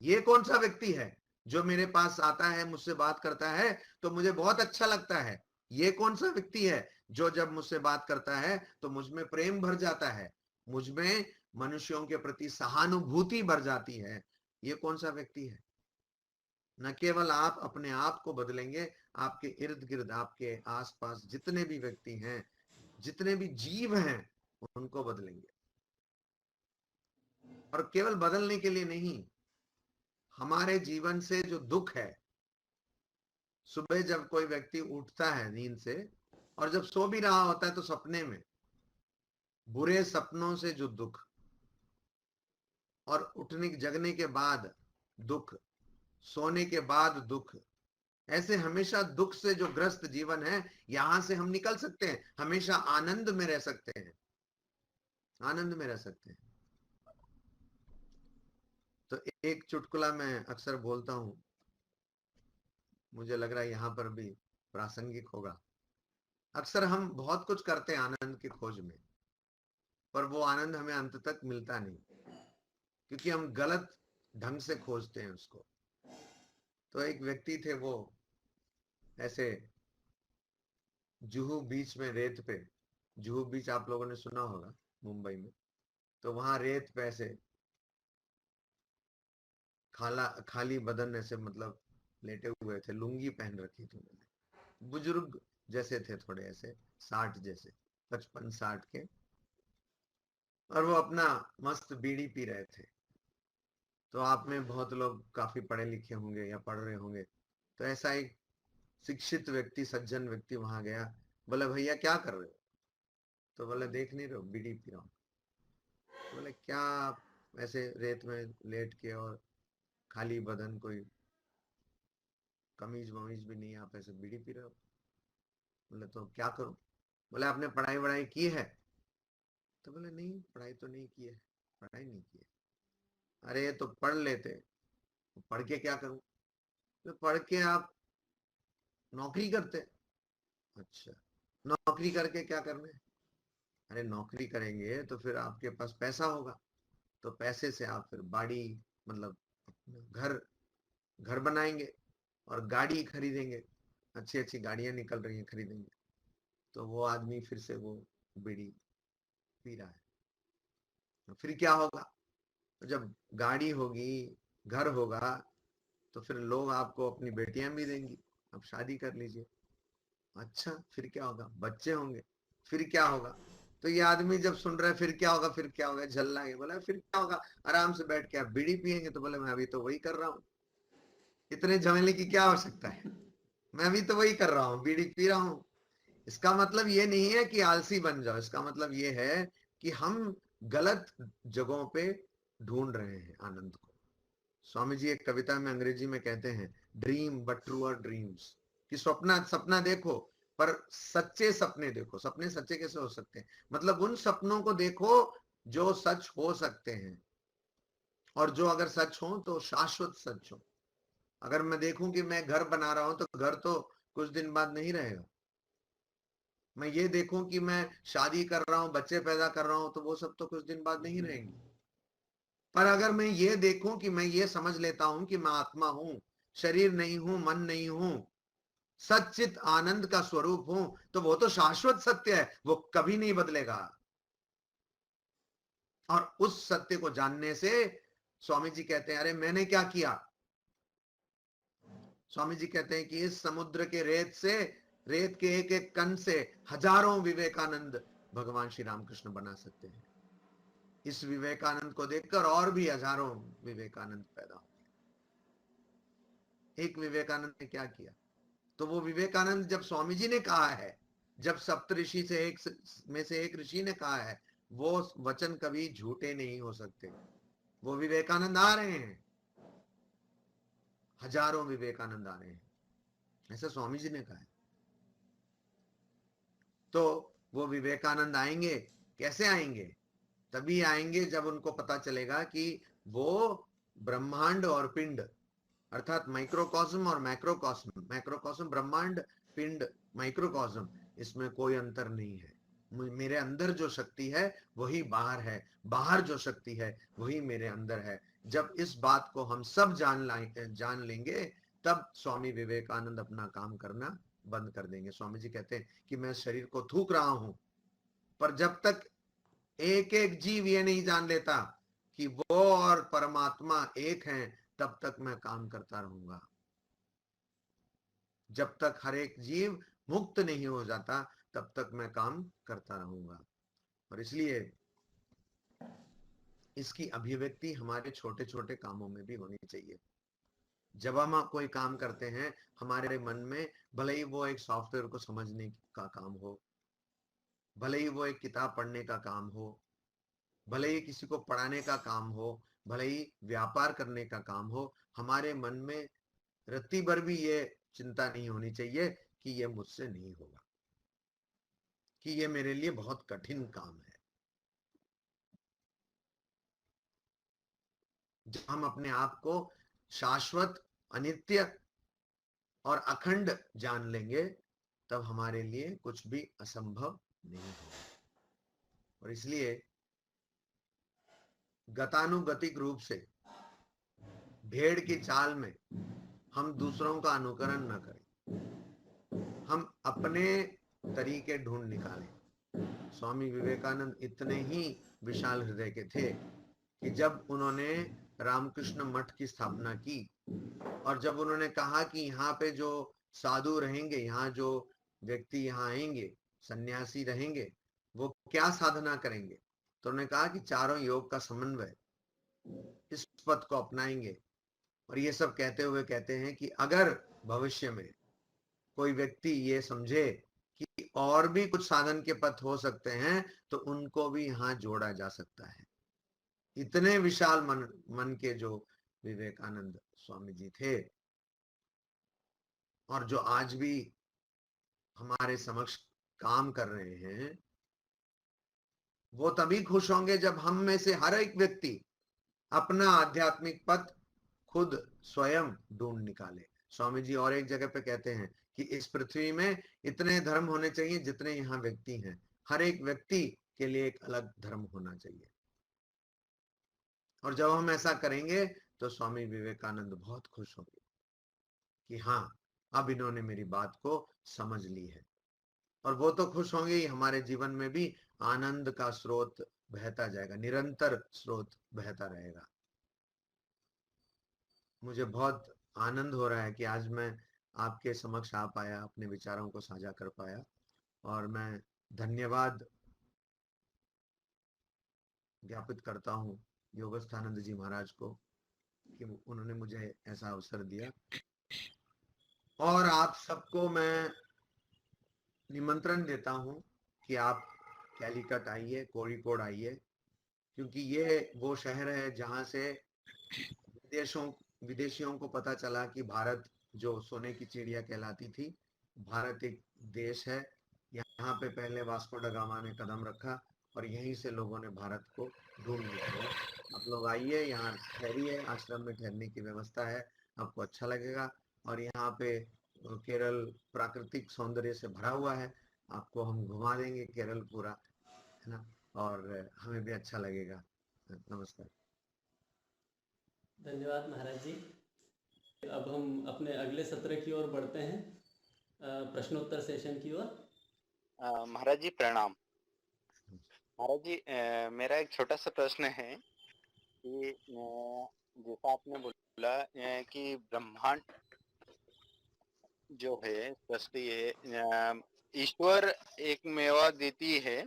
ये कौन सा व्यक्ति है जो मेरे पास आता है, मुझसे बात करता है तो मुझे बहुत अच्छा लगता है, ये कौन सा व्यक्ति है जो जब मुझसे बात करता है तो मुझ में प्रेम भर जाता है, मुझ में मनुष्यों के प्रति सहानुभूति भर जाती है, ये कौन सा व्यक्ति है। न केवल आप अपने आप को बदलेंगे, आपके इर्द गिर्द, आपके आसपास जितने भी व्यक्ति हैं, जितने भी जीव हैं, उनको बदलेंगे। और केवल बदलने के लिए नहीं, हमारे जीवन से जो दुख है, सुबह जब कोई व्यक्ति उठता है नींद से और जब सो भी रहा होता है तो सपने में बुरे सपनों से जो दुख, और उठने जगने के बाद दुख, सोने के बाद दुख, ऐसे हमेशा दुख से जो ग्रस्त जीवन है, यहां से हम निकल सकते हैं, हमेशा आनंद में रह सकते हैं, आनंद में रह सकते हैं। तो एक चुटकुला मैं अक्सर बोलता हूं, मुझे लग रहा है यहां पर भी प्रासंगिक होगा। अक्सर हम बहुत कुछ करते हैं आनंद की खोज में, पर वो आनंद हमें अंत तक मिलता नहीं, क्योंकि हम गलत ढंग से खोजते हैं उसको। तो एक व्यक्ति थे, वो ऐसे जुहू बीच में रेत पे, जुहू बीच आप लोगों ने सुना होगा मुंबई में, तो वहां रेत पे ऐसे खाली बदन ऐसे मतलब लेटे हुए थे, लुंगी पहन रखी थी उन्होंने, बुजुर्ग जैसे थे, थोड़े ऐसे 60 जैसे, 55-60 के, और वो अपना मस्त बीड़ी पी रहे थे। तो आप में बहुत लोग काफी पढ़े लिखे होंगे या पढ़ रहे होंगे, तो ऐसा एक शिक्षित व्यक्ति, सज्जन व्यक्ति वहां गया, बोले भैया क्या कर रहे हो? तो बोले देख नहीं रहे हो, बीड़ी पी रहा हूँ। तो बोले क्या ऐसे रेत में लेट के और खाली बदन, कोई कमीज वमीज भी नहीं, आप ऐसे बीड़ी पी रहे हो? बोले तो क्या करूं? बोले आपने पढ़ाई वढ़ाई की है? तो बोले नहीं, पढ़ाई तो नहीं की है, पढ़ाई नहीं की है। अरे तो पढ़ लेते। तो पढ़ के क्या करूं? तो पढ़ के आप नौकरी करते। अच्छा, नौकरी करके क्या करना है? अरे नौकरी करेंगे तो फिर आपके पास पैसा होगा, तो पैसे से आप फिर बाड़ी, मतलब घर घर बनाएंगे और गाड़ी खरीदेंगे, अच्छी अच्छी गाड़ियां निकल रही हैं, खरीदेंगे। तो वो आदमी फिर से वो बीड़ी पी रहा है। तो फिर क्या होगा? तो जब गाड़ी होगी, घर होगा, तो फिर लोग आपको अपनी बेटियां भी देंगी, आप शादी कर लीजिए। अच्छा, फिर क्या होगा? बच्चे होंगे, फिर क्या होगा? तो ये आदमी जब सुन रहा है फिर क्या होगा, फिर क्या होगा, झल्ला है, बोला फिर क्या होगा, आराम से बैठ के आप बीड़ी पियेंगे। तो बोले मैं अभी तो वही कर रहा हूँ, इतने झमेले की क्या आवश्यकता है, मैं अभी तो वही कर रहा हूँ, बीड़ी पी रहा हूँ। इसका मतलब ये नहीं है कि आलसी बन जाओ, इसका मतलब ये है कि हम गलत जगहों पे ढूंढ रहे हैं आनंद को। स्वामी जी एक कविता में अंग्रेजी में कहते हैं, ड्रीम बट ट्रूअर ड्रीम्स, कि सपना सपना देखो पर सच्चे सपने देखो। सपने सच्चे कैसे हो सकते हैं? मतलब उन सपनों को देखो जो सच हो सकते हैं, और जो अगर सच हो तो शाश्वत सच हो। अगर मैं देखूं कि मैं घर बना रहा हूं तो घर तो कुछ दिन बाद नहीं रहेगा। मैं ये देखूं कि मैं शादी कर रहा हूं, बच्चे पैदा कर रहा हूं, तो वो सब तो कुछ दिन बाद नहीं रहेंगे। पर अगर मैं ये देखूं कि मैं ये समझ लेता हूं कि मैं आत्मा हूं, शरीर नहीं हूं, मन नहीं हूं, सच्चित आनंद का स्वरूप हूं, तो वो तो शाश्वत सत्य है, वो कभी नहीं बदलेगा। और उस सत्य को जानने से स्वामी जी कहते हैं, अरे मैंने क्या किया? स्वामी जी कहते हैं कि इस समुद्र के रेत के एक एक कण से हजारों विवेकानंद भगवान श्री रामकृष्ण बना सकते हैं। इस विवेकानंद को देखकर और भी हजारों विवेकानंद पैदा होंगे। एक विवेकानंद ने क्या किया? तो वो विवेकानंद, जब स्वामी जी ने कहा है, जब सप्तऋषि में से एक ऋषि ने कहा है, वो वचन कभी झूठे नहीं हो सकते। वो विवेकानंद आ रहे हैं, हजारों विवेकानंद आ रहे हैं, ऐसा स्वामी जी ने कहा है। तो वो विवेकानंद आएंगे, कैसे आएंगे? तभी आएंगे जब उनको पता चलेगा कि वो ब्रह्मांड और पिंड, अर्थात माइक्रोकॉस्म और मैक्रोकॉस्म, मैक्रोकॉस्म ब्रह्मांड, पिंड माइक्रोकॉस्म, इसमें कोई अंतर नहीं है। मेरे अंदर जो शक्ति है वही बाहर है, बाहर जो शक्ति है वही मेरे अंदर है। जब इस बात को हम सब जान लेंगे, तब स्वामी विवेकानंद अपना काम करना बंद कर देंगे। स्वामी जी कहते हैं कि मैं शरीर को थूक रहा हूं, पर जब तक एक एक जीव ये नहीं जान लेता कि वो और परमात्मा एक हैं, तब तक मैं काम करता रहूंगा। जब तक हर एक जीव मुक्त नहीं हो जाता, तब तक मैं काम करता रहूंगा। और इसलिए इसकी अभिव्यक्ति हमारे छोटे छोटे कामों में भी होनी चाहिए। जब हम कोई काम करते हैं, हमारे मन में, भले ही वो एक सॉफ्टवेयर को समझने का काम हो, भले ही वो एक किताब पढ़ने का काम हो, भले ही किसी को पढ़ाने का काम हो, भले ही व्यापार करने का काम हो, हमारे मन में रत्ती भर भी ये चिंता नहीं होनी चाहिए कि ये मुझसे नहीं होगा, कि ये मेरे लिए बहुत कठिन काम है। जब हम अपने आप को शाश्वत, अनित्य और अखंड जान लेंगे, तब हमारे लिए कुछ भी असंभव नहीं होगा। और इसलिए गतानुगतिक रूप से भेड़ की चाल में हम दूसरों का अनुकरण न करें, हम अपने तरीके ढूंढ निकालें। स्वामी विवेकानंद इतने ही विशाल हृदय के थे कि जब उन्होंने रामकृष्ण मठ की स्थापना की, और जब उन्होंने कहा कि यहाँ पे जो साधु रहेंगे, यहाँ जो व्यक्ति यहाँ आएंगे, सन्यासी रहेंगे, वो क्या साधना करेंगे, तो उन्होंने कहा कि चारों योग का समन्वय, इस पथ को अपनाएंगे। और ये सब कहते हुए कहते हैं कि अगर भविष्य में कोई व्यक्ति ये समझे कि और भी कुछ साधन के पथ हो सकते हैं, तो उनको भी यहाँ जोड़ा जा सकता है। इतने विशाल मन के जो विवेकानंद स्वामी जी थे, और जो आज भी हमारे समक्ष काम कर रहे हैं, वो तभी खुश होंगे जब हम में से हर एक व्यक्ति अपना आध्यात्मिक पथ खुद स्वयं ढूंढ निकाले। स्वामी जी और एक जगह पे कहते हैं कि इस पृथ्वी में इतने धर्म होने चाहिए जितने यहाँ व्यक्ति हैं, हर एक व्यक्ति के लिए एक अलग धर्म होना चाहिए। और जब हम ऐसा करेंगे तो स्वामी विवेकानंद बहुत खुश होंगे कि हाँ, अब इन्होंने मेरी बात को समझ ली है। और वो तो खुश होंगे ही, हमारे जीवन में भी आनंद का स्रोत बहता जाएगा, निरंतर स्रोत बहता रहेगा। मुझे बहुत आनंद हो रहा है कि आज मैं आपके समक्ष आ पाया, अपने विचारों को साझा कर पाया, और मैं धन्यवाद ज्ञापित करता हूँ योगस्थानंद जी महाराज को कि उन्होंने मुझे ऐसा अवसर दिया। और आप सबको मैं निमंत्रण देता हूँ कि आप कैलीकट आइए, कोड़ीकोड आइए, क्योंकि ये वो शहर है जहाँ से विदेशियों को पता चला कि भारत जो सोने की चिड़िया कहलाती थी, भारत एक देश है। यहाँ पे पहले वास्को ड गामा ने कदम रखा और यहीं से लोगों ने भारत को ढूंढ निकाला। आप लोग आइए, यहाँ ठहरिए, आश्रम में ठहरने की व्यवस्था है, आपको अच्छा लगेगा। और यहाँ पे केरल प्राकृतिक सौंदर्य से भरा हुआ है, आपको हम घुमा देंगे केरल पूरा, है ना, और हमें भी अच्छा लगेगा। नमस्कार। धन्यवाद महाराज जी। अब हम अपने अगले सत्र की ओर बढ़ते हैं, प्रश्नोत्तर सेशन की ओर। महाराज जी प्रणाम। महाराज जी, मेरा एक छोटा सा प्रश्न है कि जैसा आपने बोला कि ब्रह्मांड जो है, सृष्टि है, ईश्वर एक मेवा देती है,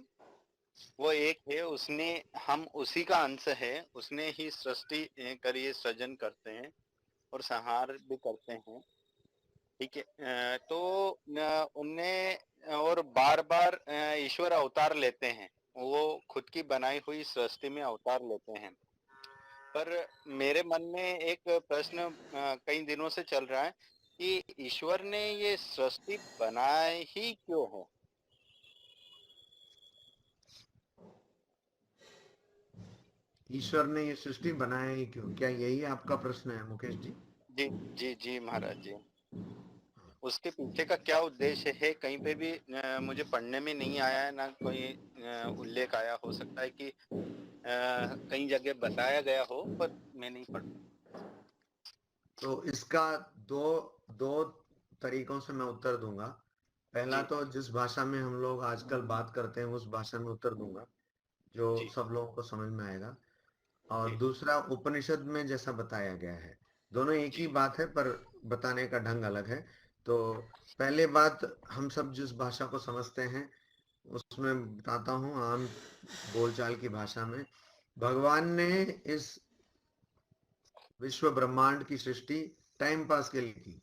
वो एक है, उसने, हम उसी का अंश है, उसने ही सृष्टि करिए, सृजन करते हैं और संहार भी करते हैं, ठीक है। तो उनने और बार बार ईश्वर अवतार लेते हैं, वो खुद की बनाई हुई सृष्टि में अवतार लेते हैं। पर मेरे मन में एक प्रश्न कई दिनों से चल रहा है कि ईश्वर ने ये सृष्टि बनाई ही क्यों है? ईश्वर ने ये सृष्टि बनाया ही क्यों, क्या यही आपका प्रश्न है मुकेश जी? जी जी जी महाराज जी, उसके पीछे का क्या उद्देश्य है, कहीं पे भी मुझे पढ़ने में नहीं आया है, ना कोई उल्लेख आया, हो सकता है कि कई जगह बताया गया हो, पर मैं नहीं पढ़ा। तो इसका दो दो तरीकों से मैं उत्तर दूंगा। पहला जी तो जिस भाषा में हम लोग आजकल बात करते हैं उस भाषा में उत्तर दूंगा जो जी सब लोगों को समझ में आएगा, और जी दूसरा उपनिषद में जैसा बताया गया है। दोनों एक ही जी बात है पर बताने का ढंग अलग है। तो पहले बात, हम सब जिस भाषा को समझते हैं उसमें बताता हूँ, आम बोलचाल की भाषा में भगवान ने इस विश्व ब्रह्मांड की सृष्टि टाइम पास के लिए की।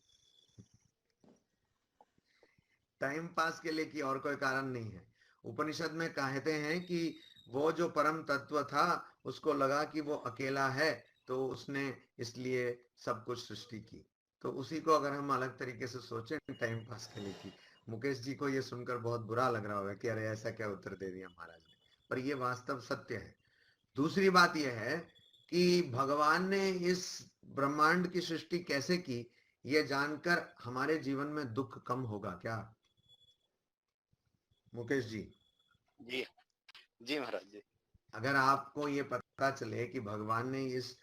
टाइम पास के लिए की, और कोई कारण नहीं है। उपनिषद में कहते हैं कि वो जो परम तत्व था उसको लगा कि वो अकेला है, तो उसने इसलिए सब कुछ सृष्टि की। तो उसी को अगर हम अलग तरीके से सोचें, टाइम पास के लिए की। मुकेश जी को ये सुनकर बहुत बुरा लग रहा होगा कि अरे ऐसा क्या उत्तर दे दिया महाराज ने, पर ये वास्तव सत्य है। दूसरी बात यह है कि भगवान ने इस ब्रह्मांड की सृष्टि कैसे की, ये जानकर हमारे जीवन में दुख कम होगा क्या मुकेश जी? जी जी महाराज जी। अगर आपको ये पता चले कि भगवान ने इस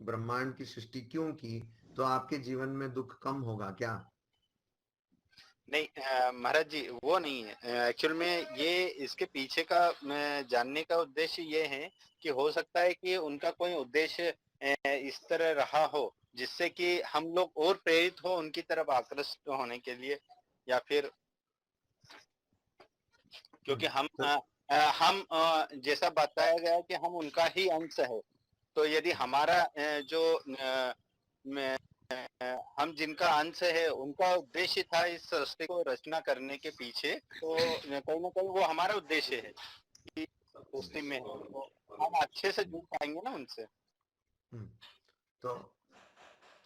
ब्रह्मांड की सृष्टि क्यों की, तो आपके जीवन में दुख कम होगा क्या? नहीं महाराज जी, वो नहीं है एक्चुअल में। ये इसके पीछे का जानने का उद्देश्य ये है कि हो सकता है कि उनका कोई उद्देश्य इस तरह रहा हो जिससे कि हम लोग और प्रेरित हो उनकी तरफ आकृष्ट होने के लिए, या फिर क्योंकि तो हम जैसा बताया गया है कि हम उनका ही अंश है, तो यदि हमारा जो हम जिनका अंश है उनका उद्देश्य था इस सृष्टि को रचना करने के पीछे, तो कहीं ना कहीं वो हमारा उद्देश्य है कि सृष्टि में है, तो हम अच्छे से जुड़ पाएंगे ना उनसे। हम्म, तो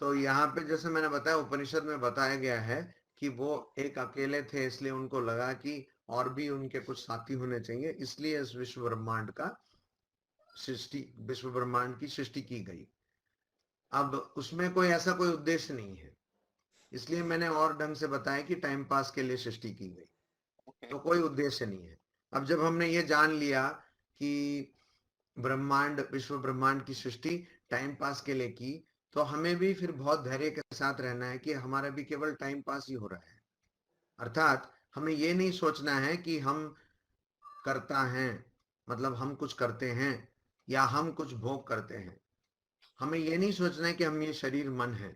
तो यहाँ पे जैसे मैंने बताया, उपनिषद में बताया गया है कि वो एक अकेले थे, इसलिए उनको लगा कि और भी उनके कुछ साथी होने चाहिए, इसलिए इस विश्व ब्रह्मांड की सृष्टि की गई। अब उसमें कोई ऐसा कोई उद्देश्य नहीं है, इसलिए मैंने और ढंग से बताया कि टाइम पास के लिए सृष्टि की गई, तो कोई उद्देश्य नहीं है। अब जब हमने ये जान लिया कि विश्व ब्रह्मांड की सृष्टि टाइम पास के लिए की, तो हमें भी फिर बहुत धैर्य के साथ रहना है कि हमारा भी केवल टाइम पास ही हो रहा है। अर्थात हमें ये नहीं सोचना है कि हम करता हैं, मतलब हम कुछ करते हैं या हम कुछ भोग करते हैं। हमें ये नहीं सोचना है कि हम ये शरीर मन है।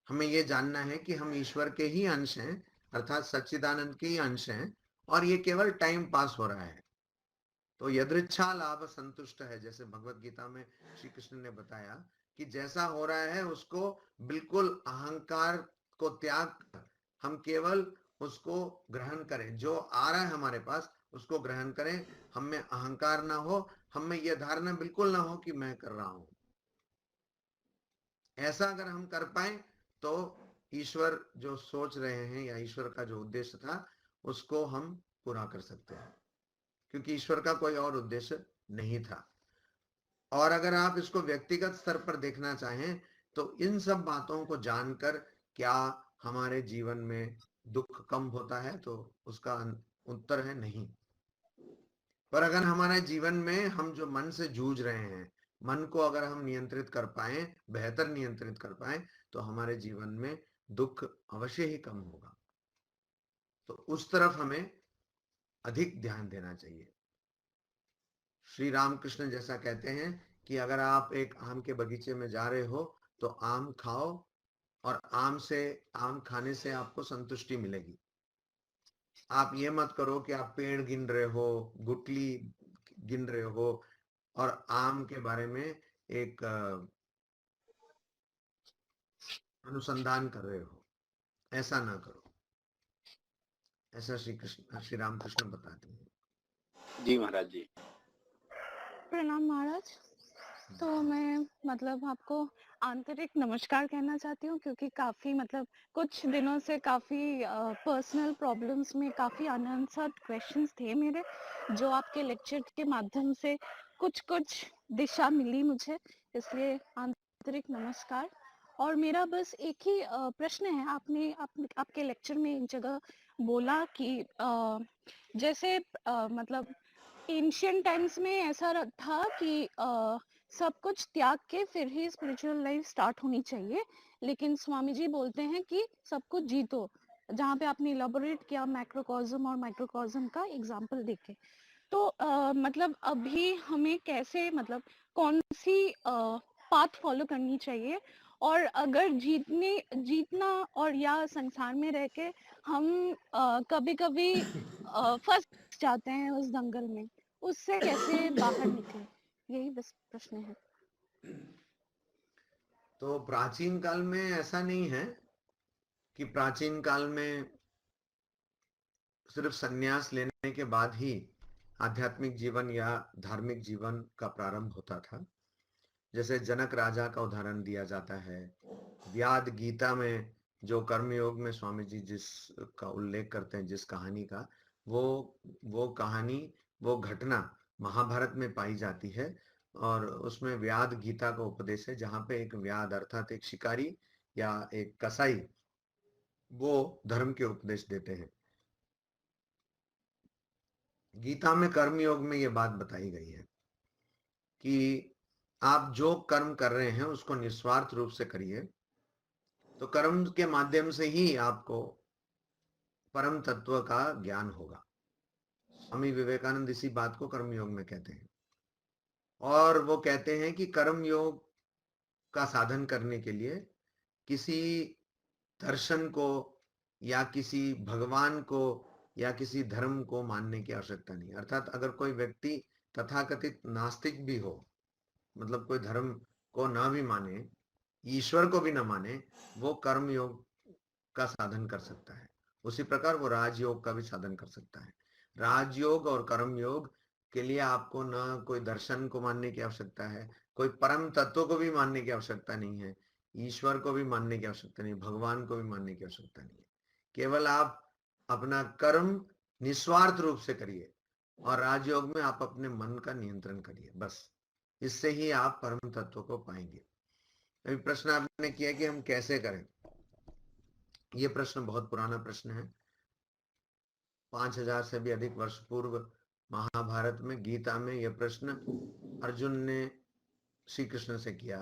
हमें ये जानना है कि हम ईश्वर के ही अंश हैं, अर्थात सच्चिदानंद के ही अंश हैं, और ये केवल टाइम पास हो रहा है। तो यदृच्छा लाभ संतुष्ट है, जैसे भगवत गीता में श्री कृष्ण ने बताया कि जैसा हो रहा है उसको बिल्कुल अहंकार को त्याग कर हम केवल उसको ग्रहण करें, जो आ रहा है हमारे पास उसको ग्रहण करें। हम में अहंकार ना हो, हम में यह धारणा बिल्कुल ना हो कि मैं कर रहा हूं। ऐसा अगर हम कर पाए तो ईश्वर जो सोच रहे हैं या ईश्वर का जो उद्देश्य था उसको हम पूरा कर सकते हैं, क्योंकि ईश्वर का कोई और उद्देश्य नहीं था। और अगर आप इसको व्यक्तिगत स्तर पर देखना चाहें तो इन सब बातों को जानकर क्या हमारे जीवन में दुख कम होता है, तो उसका उत्तर है नहीं। पर अगर हमारे जीवन में हम जो मन से जूझ रहे हैं, मन को अगर हम नियंत्रित कर पाए, बेहतर नियंत्रित कर पाए, तो हमारे जीवन में दुख अवश्य ही कम होगा। तो उस तरफ हमें अधिक ध्यान देना चाहिए। श्री रामकृष्ण जैसा कहते हैं कि अगर आप एक आम के बगीचे में जा रहे हो तो आम खाओ और आम खाने से आपको संतुष्टि मिलेगी। आप ये मत करो कि आप पेड़ गिन रहे हो, गुठली गिन रहे हो और आम के बारे में एक अनुसंधान कर रहे हो। ऐसा ना करो। ऐसा श्री रामकृष्ण बताते हैं। जी महाराज जी। प्रणाम महाराज। तो मैं मतलब आपको आंतरिक नमस्कार कहना चाहती हूँ, क्योंकि काफी मतलब कुछ दिनों से काफी पर्सनल प्रॉब्लम्स में काफी अनआंसर्ड क्वेश्चंस थे मेरे, जो आपके लेक्चर के माध्यम से कुछ दिशा मिली मुझे, इसलिए आंतरिक नमस्कार। और मेरा बस एक ही प्रश्न है। आपने आपके लेक्चर में एक जगह बोला कि जैसे मतलब एंशियंट टाइम्स में ऐसा था कि सब कुछ त्याग के फिर ही स्पिरिचुअल लाइफ स्टार्ट होनी चाहिए, लेकिन स्वामी जी बोलते हैं कि सब कुछ जीतो, जहाँ पे आपने इलाबोरेट किया मैक्रोकॉज्म और माइक्रोकॉज्म का एग्जांपल देके। तो मतलब अभी हमें कैसे मतलब कौन सी पाथ फॉलो करनी चाहिए, और अगर जीतना और या संसार में रह के हम कभी कभी फंस जाते हैं उस दंगल में, उससे कैसे बाहर निकले, यही बस प्रश्न है। तो प्राचीन काल में ऐसा नहीं है कि प्राचीन काल में सिर्फ संन्यास लेने के बाद ही आध्यात्मिक जीवन या धार्मिक जीवन का प्रारंभ होता था। जैसे जनक राजा का उदाहरण दिया जाता है। व्याद गीता में जो कर्मयोग में स्वामी जी जिसका उल्लेख करते हैं, जिस कहानी का, वो कहानी, वो घटना महाभारत में पाई जाती है और उसमें व्याद गीता का उपदेश है, जहाँ पे एक व्याद अर्थात एक शिकारी या एक कसाई वो धर्म के उपदेश देते हैं। गीता में कर्मयोग में ये बात बताई गई है कि आप जो कर्म कर रहे हैं उसको निस्वार्थ रूप से करिए, तो कर्म के माध्यम से ही आपको परम तत्व का ज्ञान होगा। स्वामी विवेकानंद इसी बात को कर्मयोग में कहते हैं। और वो कहते हैं कि कर्मयोग का साधन करने के लिए किसी दर्शन को या किसी भगवान को या किसी धर्म को मानने की आवश्यकता नहीं। अर्थात अगर कोई व्यक्ति तथाकथित नास्तिक भी हो, मतलब कोई धर्म को ना भी माने, ईश्वर को भी ना माने, वो कर्म योग का साधन कर सकता है। उसी प्रकार वो राजयोग का भी साधन कर सकता है। राजयोग और कर्म योग के लिए आपको ना कोई दर्शन को मानने की आवश्यकता है, कोई परम तत्व को भी मानने की आवश्यकता नहीं है, ईश्वर को भी मानने की आवश्यकता नहीं, भगवान को भी मानने की आवश्यकता नहीं है। केवल आप अपना कर्म निस्वार्थ रूप से करिए और राजयोग में आप अपने मन का नियंत्रण करिए, बस इससे ही आप परम तत्व को पाएंगे। अभी प्रश्न आपने किया कि हम कैसे करें। ये प्रश्न बहुत पुराना प्रश्न है। 5000 से भी अधिक वर्ष पूर्व महाभारत में, गीता में यह प्रश्न अर्जुन ने श्री कृष्ण से किया।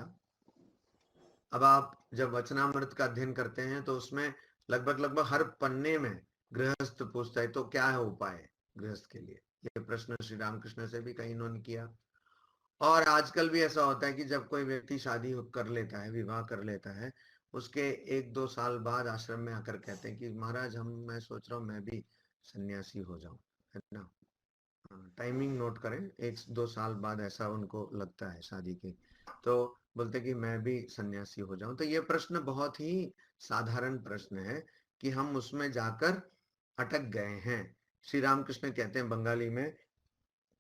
अब आप जब वचनामृत का अध्ययन करते हैं तो उसमें लगभग हर पन्ने में गृहस्थ पूछता है तो क्या है उपाय गृहस्थ के लिए। यह प्रश्न श्री रामकृष्ण से भी कई इन्होंने किया। और आजकल भी ऐसा होता है कि जब कोई व्यक्ति शादी कर लेता है, विवाह कर लेता है, उसके 1-2 साल बाद आश्रम में आकर कहते हैं कि महाराज मैं सोच रहा हूँ मैं भी सन्यासी हो जाऊं, है ना। टाइमिंग नोट करें, 1-2 साल बाद ऐसा उनको लगता है शादी के, तो बोलते कि मैं भी सन्यासी हो जाऊं। तो ये प्रश्न बहुत ही साधारण प्रश्न है कि हम उसमें जाकर अटक गए हैं। श्री रामकृष्ण कहते हैं बंगाली में,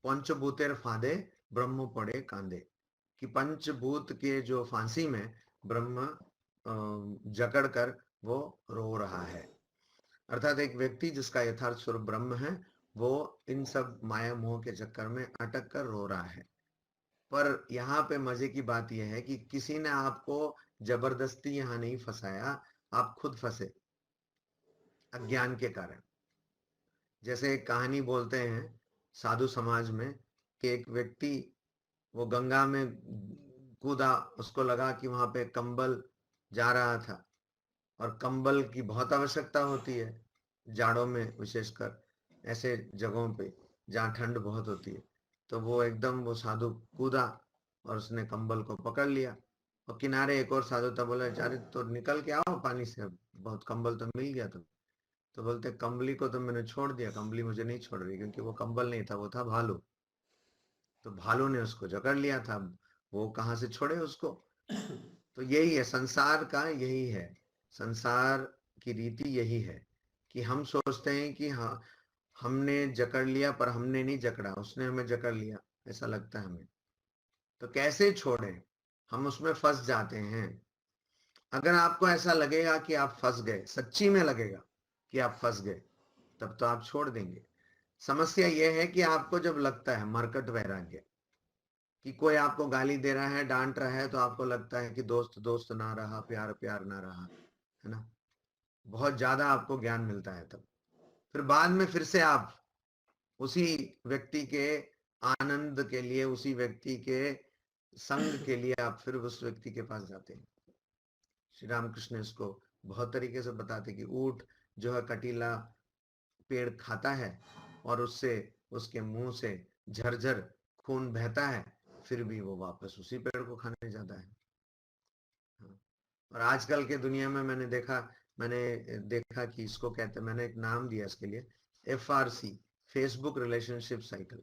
पंचभूतेर फांदे ब्रह्म पड़े कांदे, कि पंचभूत के जो फांसी में ब्रह्म जकड़ कर वो रो रहा है। अर्थात एक व्यक्ति जिसका यथार्थ स्वरूप ब्रह्म है, वो इन सब माया मोह के चक्कर में अटक कर रो रहा है। पर यहाँ पे मजे की बात यह है कि किसी ने आपको जबरदस्ती यहाँ नहीं फंसाया, आप खुद फंसे अज्ञान के कारण। जैसे एक कहानी बोलते हैं साधु समाज में कि एक व्यक्ति वो गंगा में कूदा, उसको लगा कि वहां पे कंबल जा रहा था और कंबल की बहुत आवश्यकता होती है जाड़ों में, विशेषकर ऐसे जगहों पे जहाँ ठंड बहुत होती है। तो वो एकदम वो साधु कूदा और उसने कंबल को पकड़ लिया और किनारे एक और साधु था, बोला अरे तो निकल के आओ पानी से, बहुत कंबल तो मिल गया तुम। तो बोलते कंबली को तो मैंने छोड़ दिया, कंबली मुझे नहीं छोड़ रही, क्योंकि वो कंबल नहीं था, वो था भालू। तो भालू ने उसको जकड़ लिया था, वो कहाँ से छोड़े उसको। तो यही है संसार का, यही है संसार की रीति, यही है कि हम सोचते हैं कि हाँ हमने जकड़ लिया, पर हमने नहीं जकड़ा, उसने हमें जकड़ लिया, ऐसा लगता है हमें। तो कैसे छोड़ें, हम उसमें फंस जाते हैं। अगर आपको ऐसा लगेगा कि आप फंस गए, सच्ची में लगेगा कि आप फंस गए, तब तो आप छोड़ देंगे। समस्या यह है कि आपको जब लगता है मरकट वैराग्य, कि कोई आपको गाली दे रहा है, डांट रहा है, तो आपको लगता है कि दोस्त दोस्त ना रहा, प्यार प्यार ना रहा, है ना, बहुत ज्यादा आपको ज्ञान मिलता है तब। फिर बाद में फिर से आप उसी व्यक्ति के आनंद के लिए, उसी व्यक्ति के संग के लिए आप फिर उस व्यक्ति के पास जाते हैं। श्री रामकृष्ण इसको बहुत तरीके से बताते कि ऊंट जो है कटीला पेड़ खाता है और उससे उसके मुंह से झरझर खून बहता है, फिर भी वो वापस उसी पेड़ को खाने जाता है। हाँ। और आजकल के दुनिया में मैंने देखा कि इसको कहते हैं, मैंने एक नाम दिया इसके लिए, FRC, फेसबुक रिलेशनशिप साइकिल।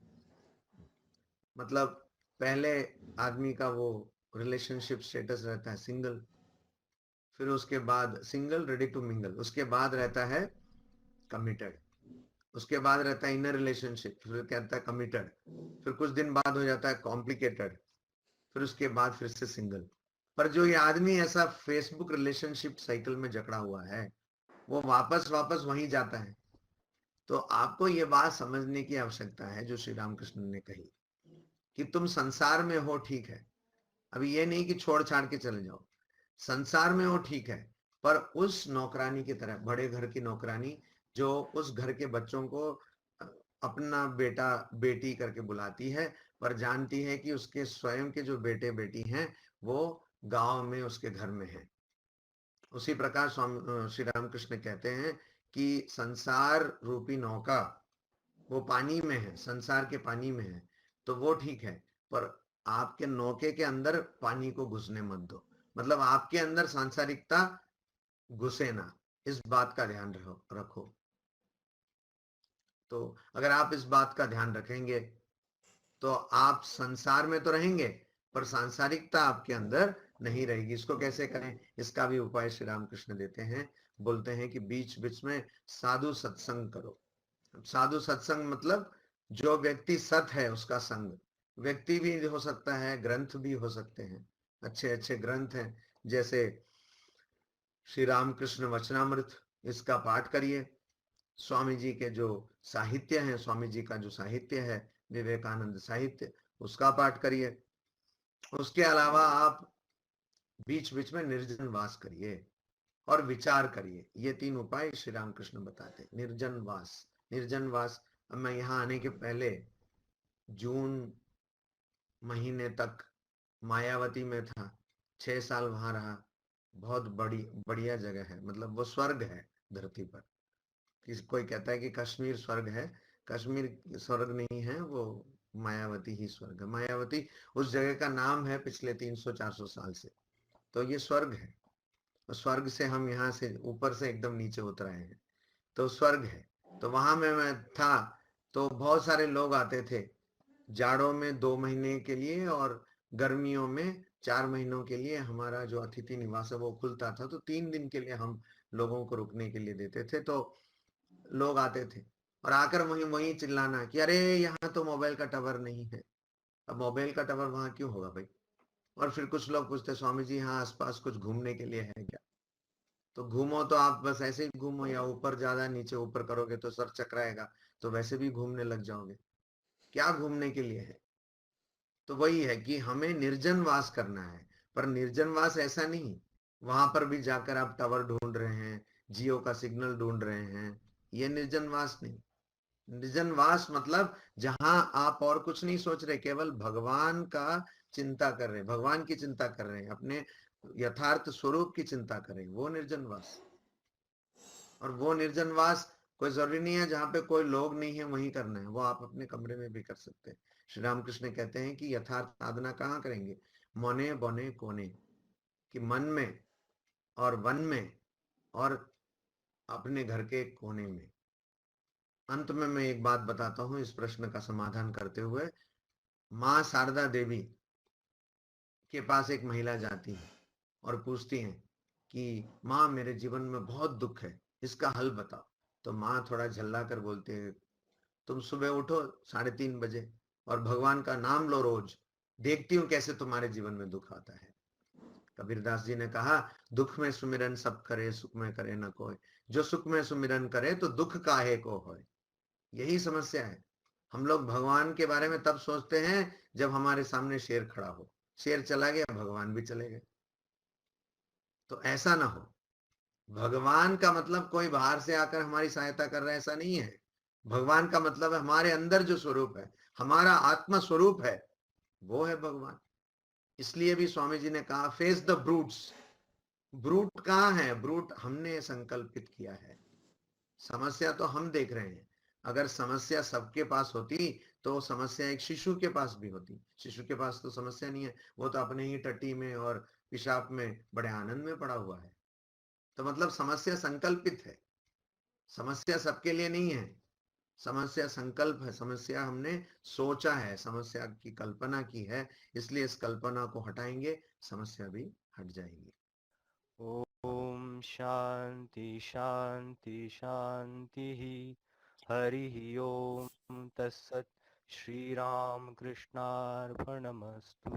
मतलब पहले आदमी का वो रिलेशनशिप स्टेटस रहता है सिंगल, फिर उसके बाद सिंगल रेडी टू मिंगल, उसके बाद रहता है कमिटेड, उसके बाद रहता है इनर रिलेशनशिप, फिर कहता है कमिटेड, फिर कुछ दिन बाद हो जाता है कॉम्प्लिकेटेड, फिर उसके बाद फिर से सिंगल। पर जो ये आदमी ऐसा फेसबुक रिलेशनशिप साइकिल में जकड़ा हुआ है, वो वापस वापस वहीं जाता है। तो आपको ये बात समझने की आवश्यकता है जो श्री रामकृष्ण ने कही कि तुम संसार में हो, ठीक है, अभी ये नहीं कि छोड़ छाड़ के चले जाओ, संसार में हो ठीक है, पर उस नौकरानी की तरह, बड़े घर की नौकरानी जो उस घर के बच्चों को अपना बेटा बेटी करके बुलाती है, पर जानती है कि उसके स्वयं के जो बेटे बेटी हैं वो गांव में उसके घर में हैं। उसी प्रकार स्वामी श्री रामकृष्ण कहते हैं कि संसार रूपी नौका वो पानी में है, संसार के पानी में है, तो वो ठीक है, पर आपके नौके के अंदर पानी को घुसने मत दो, मतलब आपके अंदर सांसारिकता घुसे ना, इस बात का ध्यान रखो। तो अगर आप इस बात का ध्यान रखेंगे तो आप संसार में तो रहेंगे, पर सांसारिकता आपके अंदर नहीं रहेगी। इसको कैसे करें, इसका भी उपाय श्री रामकृष्ण देते हैं। बोलते हैं कि बीच बीच में साधु सत्संग करो। साधु सत्संग मतलब जो व्यक्ति सत है उसका संग, व्यक्ति भी हो सकता है, ग्रंथ भी हो सकते हैं, अच्छे अच्छे ग्रंथ हैं, जैसे श्री रामकृष्ण वचनामृत, इसका पाठ करिए। स्वामी जी के जो साहित्य है, स्वामी जी का जो साहित्य है विवेकानंद साहित्य, उसका पाठ करिए। उसके अलावा आप बीच बीच में निर्जन वास करिए और विचार करिए। ये 3 उपाय श्री रामकृष्ण बताते हैं। निर्जन वास, निर्जन वास। अब मैं यहाँ आने के पहले जून महीने तक मायावती में था, 6 साल वहां रहा। बहुत बढ़िया जगह है, मतलब वो स्वर्ग है धरती पर। कोई कहता है कि कश्मीर स्वर्ग है, कश्मीर स्वर्ग नहीं है, वो मायावती ही स्वर्ग है। मायावती उस जगह का नाम है पिछले 300-400 साल से, तो ये स्वर्ग है। स्वर्ग से हम यहाँ से ऊपर से एकदम नीचे उतर आए हैं, तो स्वर्ग है। तो वहां में मैं था, तो बहुत सारे लोग आते थे, जाड़ों में 2 महीने के लिए और गर्मियों में 4 महीनों के लिए हमारा जो अतिथि निवास है वो खुलता था, तो 3 दिन के लिए हम लोगों को रुकने के लिए देते थे। तो लोग आते थे और आकर वहीं वहीं चिल्लाना कि अरे यहाँ तो मोबाइल का टावर नहीं है। अब मोबाइल का टावर वहां क्यों होगा भाई? और फिर कुछ लोग पूछते, स्वामी जी यहाँ आसपास कुछ घूमने के लिए है क्या? तो घूमो तो आप बस ऐसे ही घूमो, या ऊपर ज्यादा नीचे ऊपर करोगे तो सर चकराएगा, तो वैसे भी घूमने लग जाओगे। क्या घूमने के लिए है? तो वही है कि हमें निर्जन वास करना है, पर निर्जन वास ऐसा नहीं वहां पर भी जाकर आप टावर ढूंढ रहे हैं, जियो का सिग्नल ढूंढ रहे हैं, ये निर्जन वास नहीं। निर्जन वास मतलब जहां आप और कुछ नहीं सोच रहे, केवल भगवान का चिंता कर रहे हैं, भगवान की चिंता कर रहे हैं, अपने यथार्थ स्वरूप की चिंता कर रहे हैं, वो निर्जन वास। और वो निर्जन वास कोई जरूरी नहीं है जहां पे कोई लोग नहीं है वहीं करना है, वो आप अपने कमरे में भी कर सकते हैं। श्री रामकृष्ण कहते हैं कि यथार्थ साधना कहाँ करेंगे? मोने बोने कोने, कि मन में और वन में और अपने घर के कोने में। अंत में मैं एक बात बताता हूं इस प्रश्न का समाधान करते हुए। माँ शारदा देवी के पास एक महिला जाती है और पूछती है कि माँ मेरे जीवन में बहुत दुख है, इसका हल बताओ। तो माँ थोड़ा झल्ला कर बोलती है, तुम सुबह उठो 3:30 बजे और भगवान का नाम लो रोज, देखती हूँ कैसे तुम्हारे जीवन में दुख आता है। कबीरदास जी ने कहा, दुख में सुमिरन सब करे, सुख में करे न कोई, जो सुख में सुमिरन करे तो दुख काहे को होय। यही समस्या है। हम लोग भगवान के बारे में तब सोचते हैं जब हमारे सामने शेर खड़ा हो। शेर चला गया, भगवान भी चले गए। तो ऐसा ना हो। भगवान का मतलब कोई बाहर से आकर हमारी सहायता कर रहा है, ऐसा नहीं है। भगवान का मतलब है हमारे अंदर जो स्वरूप है, हमारा आत्मा स्वरूप है, वो है भगवान। इसलिए भी स्वामी जी ने कहा, फेस द ब्रूट्स। ब्रूट कहाँ है? ब्रूट हमने संकल्पित किया है। समस्या तो हम देख रहे हैं। अगर समस्या सबके पास होती तो समस्या एक शिशु के पास भी होती। शिशु के पास तो समस्या नहीं है, वो तो अपने ही टट्टी में और पेशाब में बड़े आनंद में पड़ा हुआ है। तो मतलब समस्या संकल्पित है, समस्या सबके लिए नहीं है। समस्या संकल्प है, समस्या हमने सोचा है, समस्या की कल्पना की है। इसलिए इस कल्पना को हटाएंगे, समस्या भी हट जाएगी। ओम शांति शांति शांति। हरि ओम तत्सत। श्री राम कृष्णार्पणमस्तु।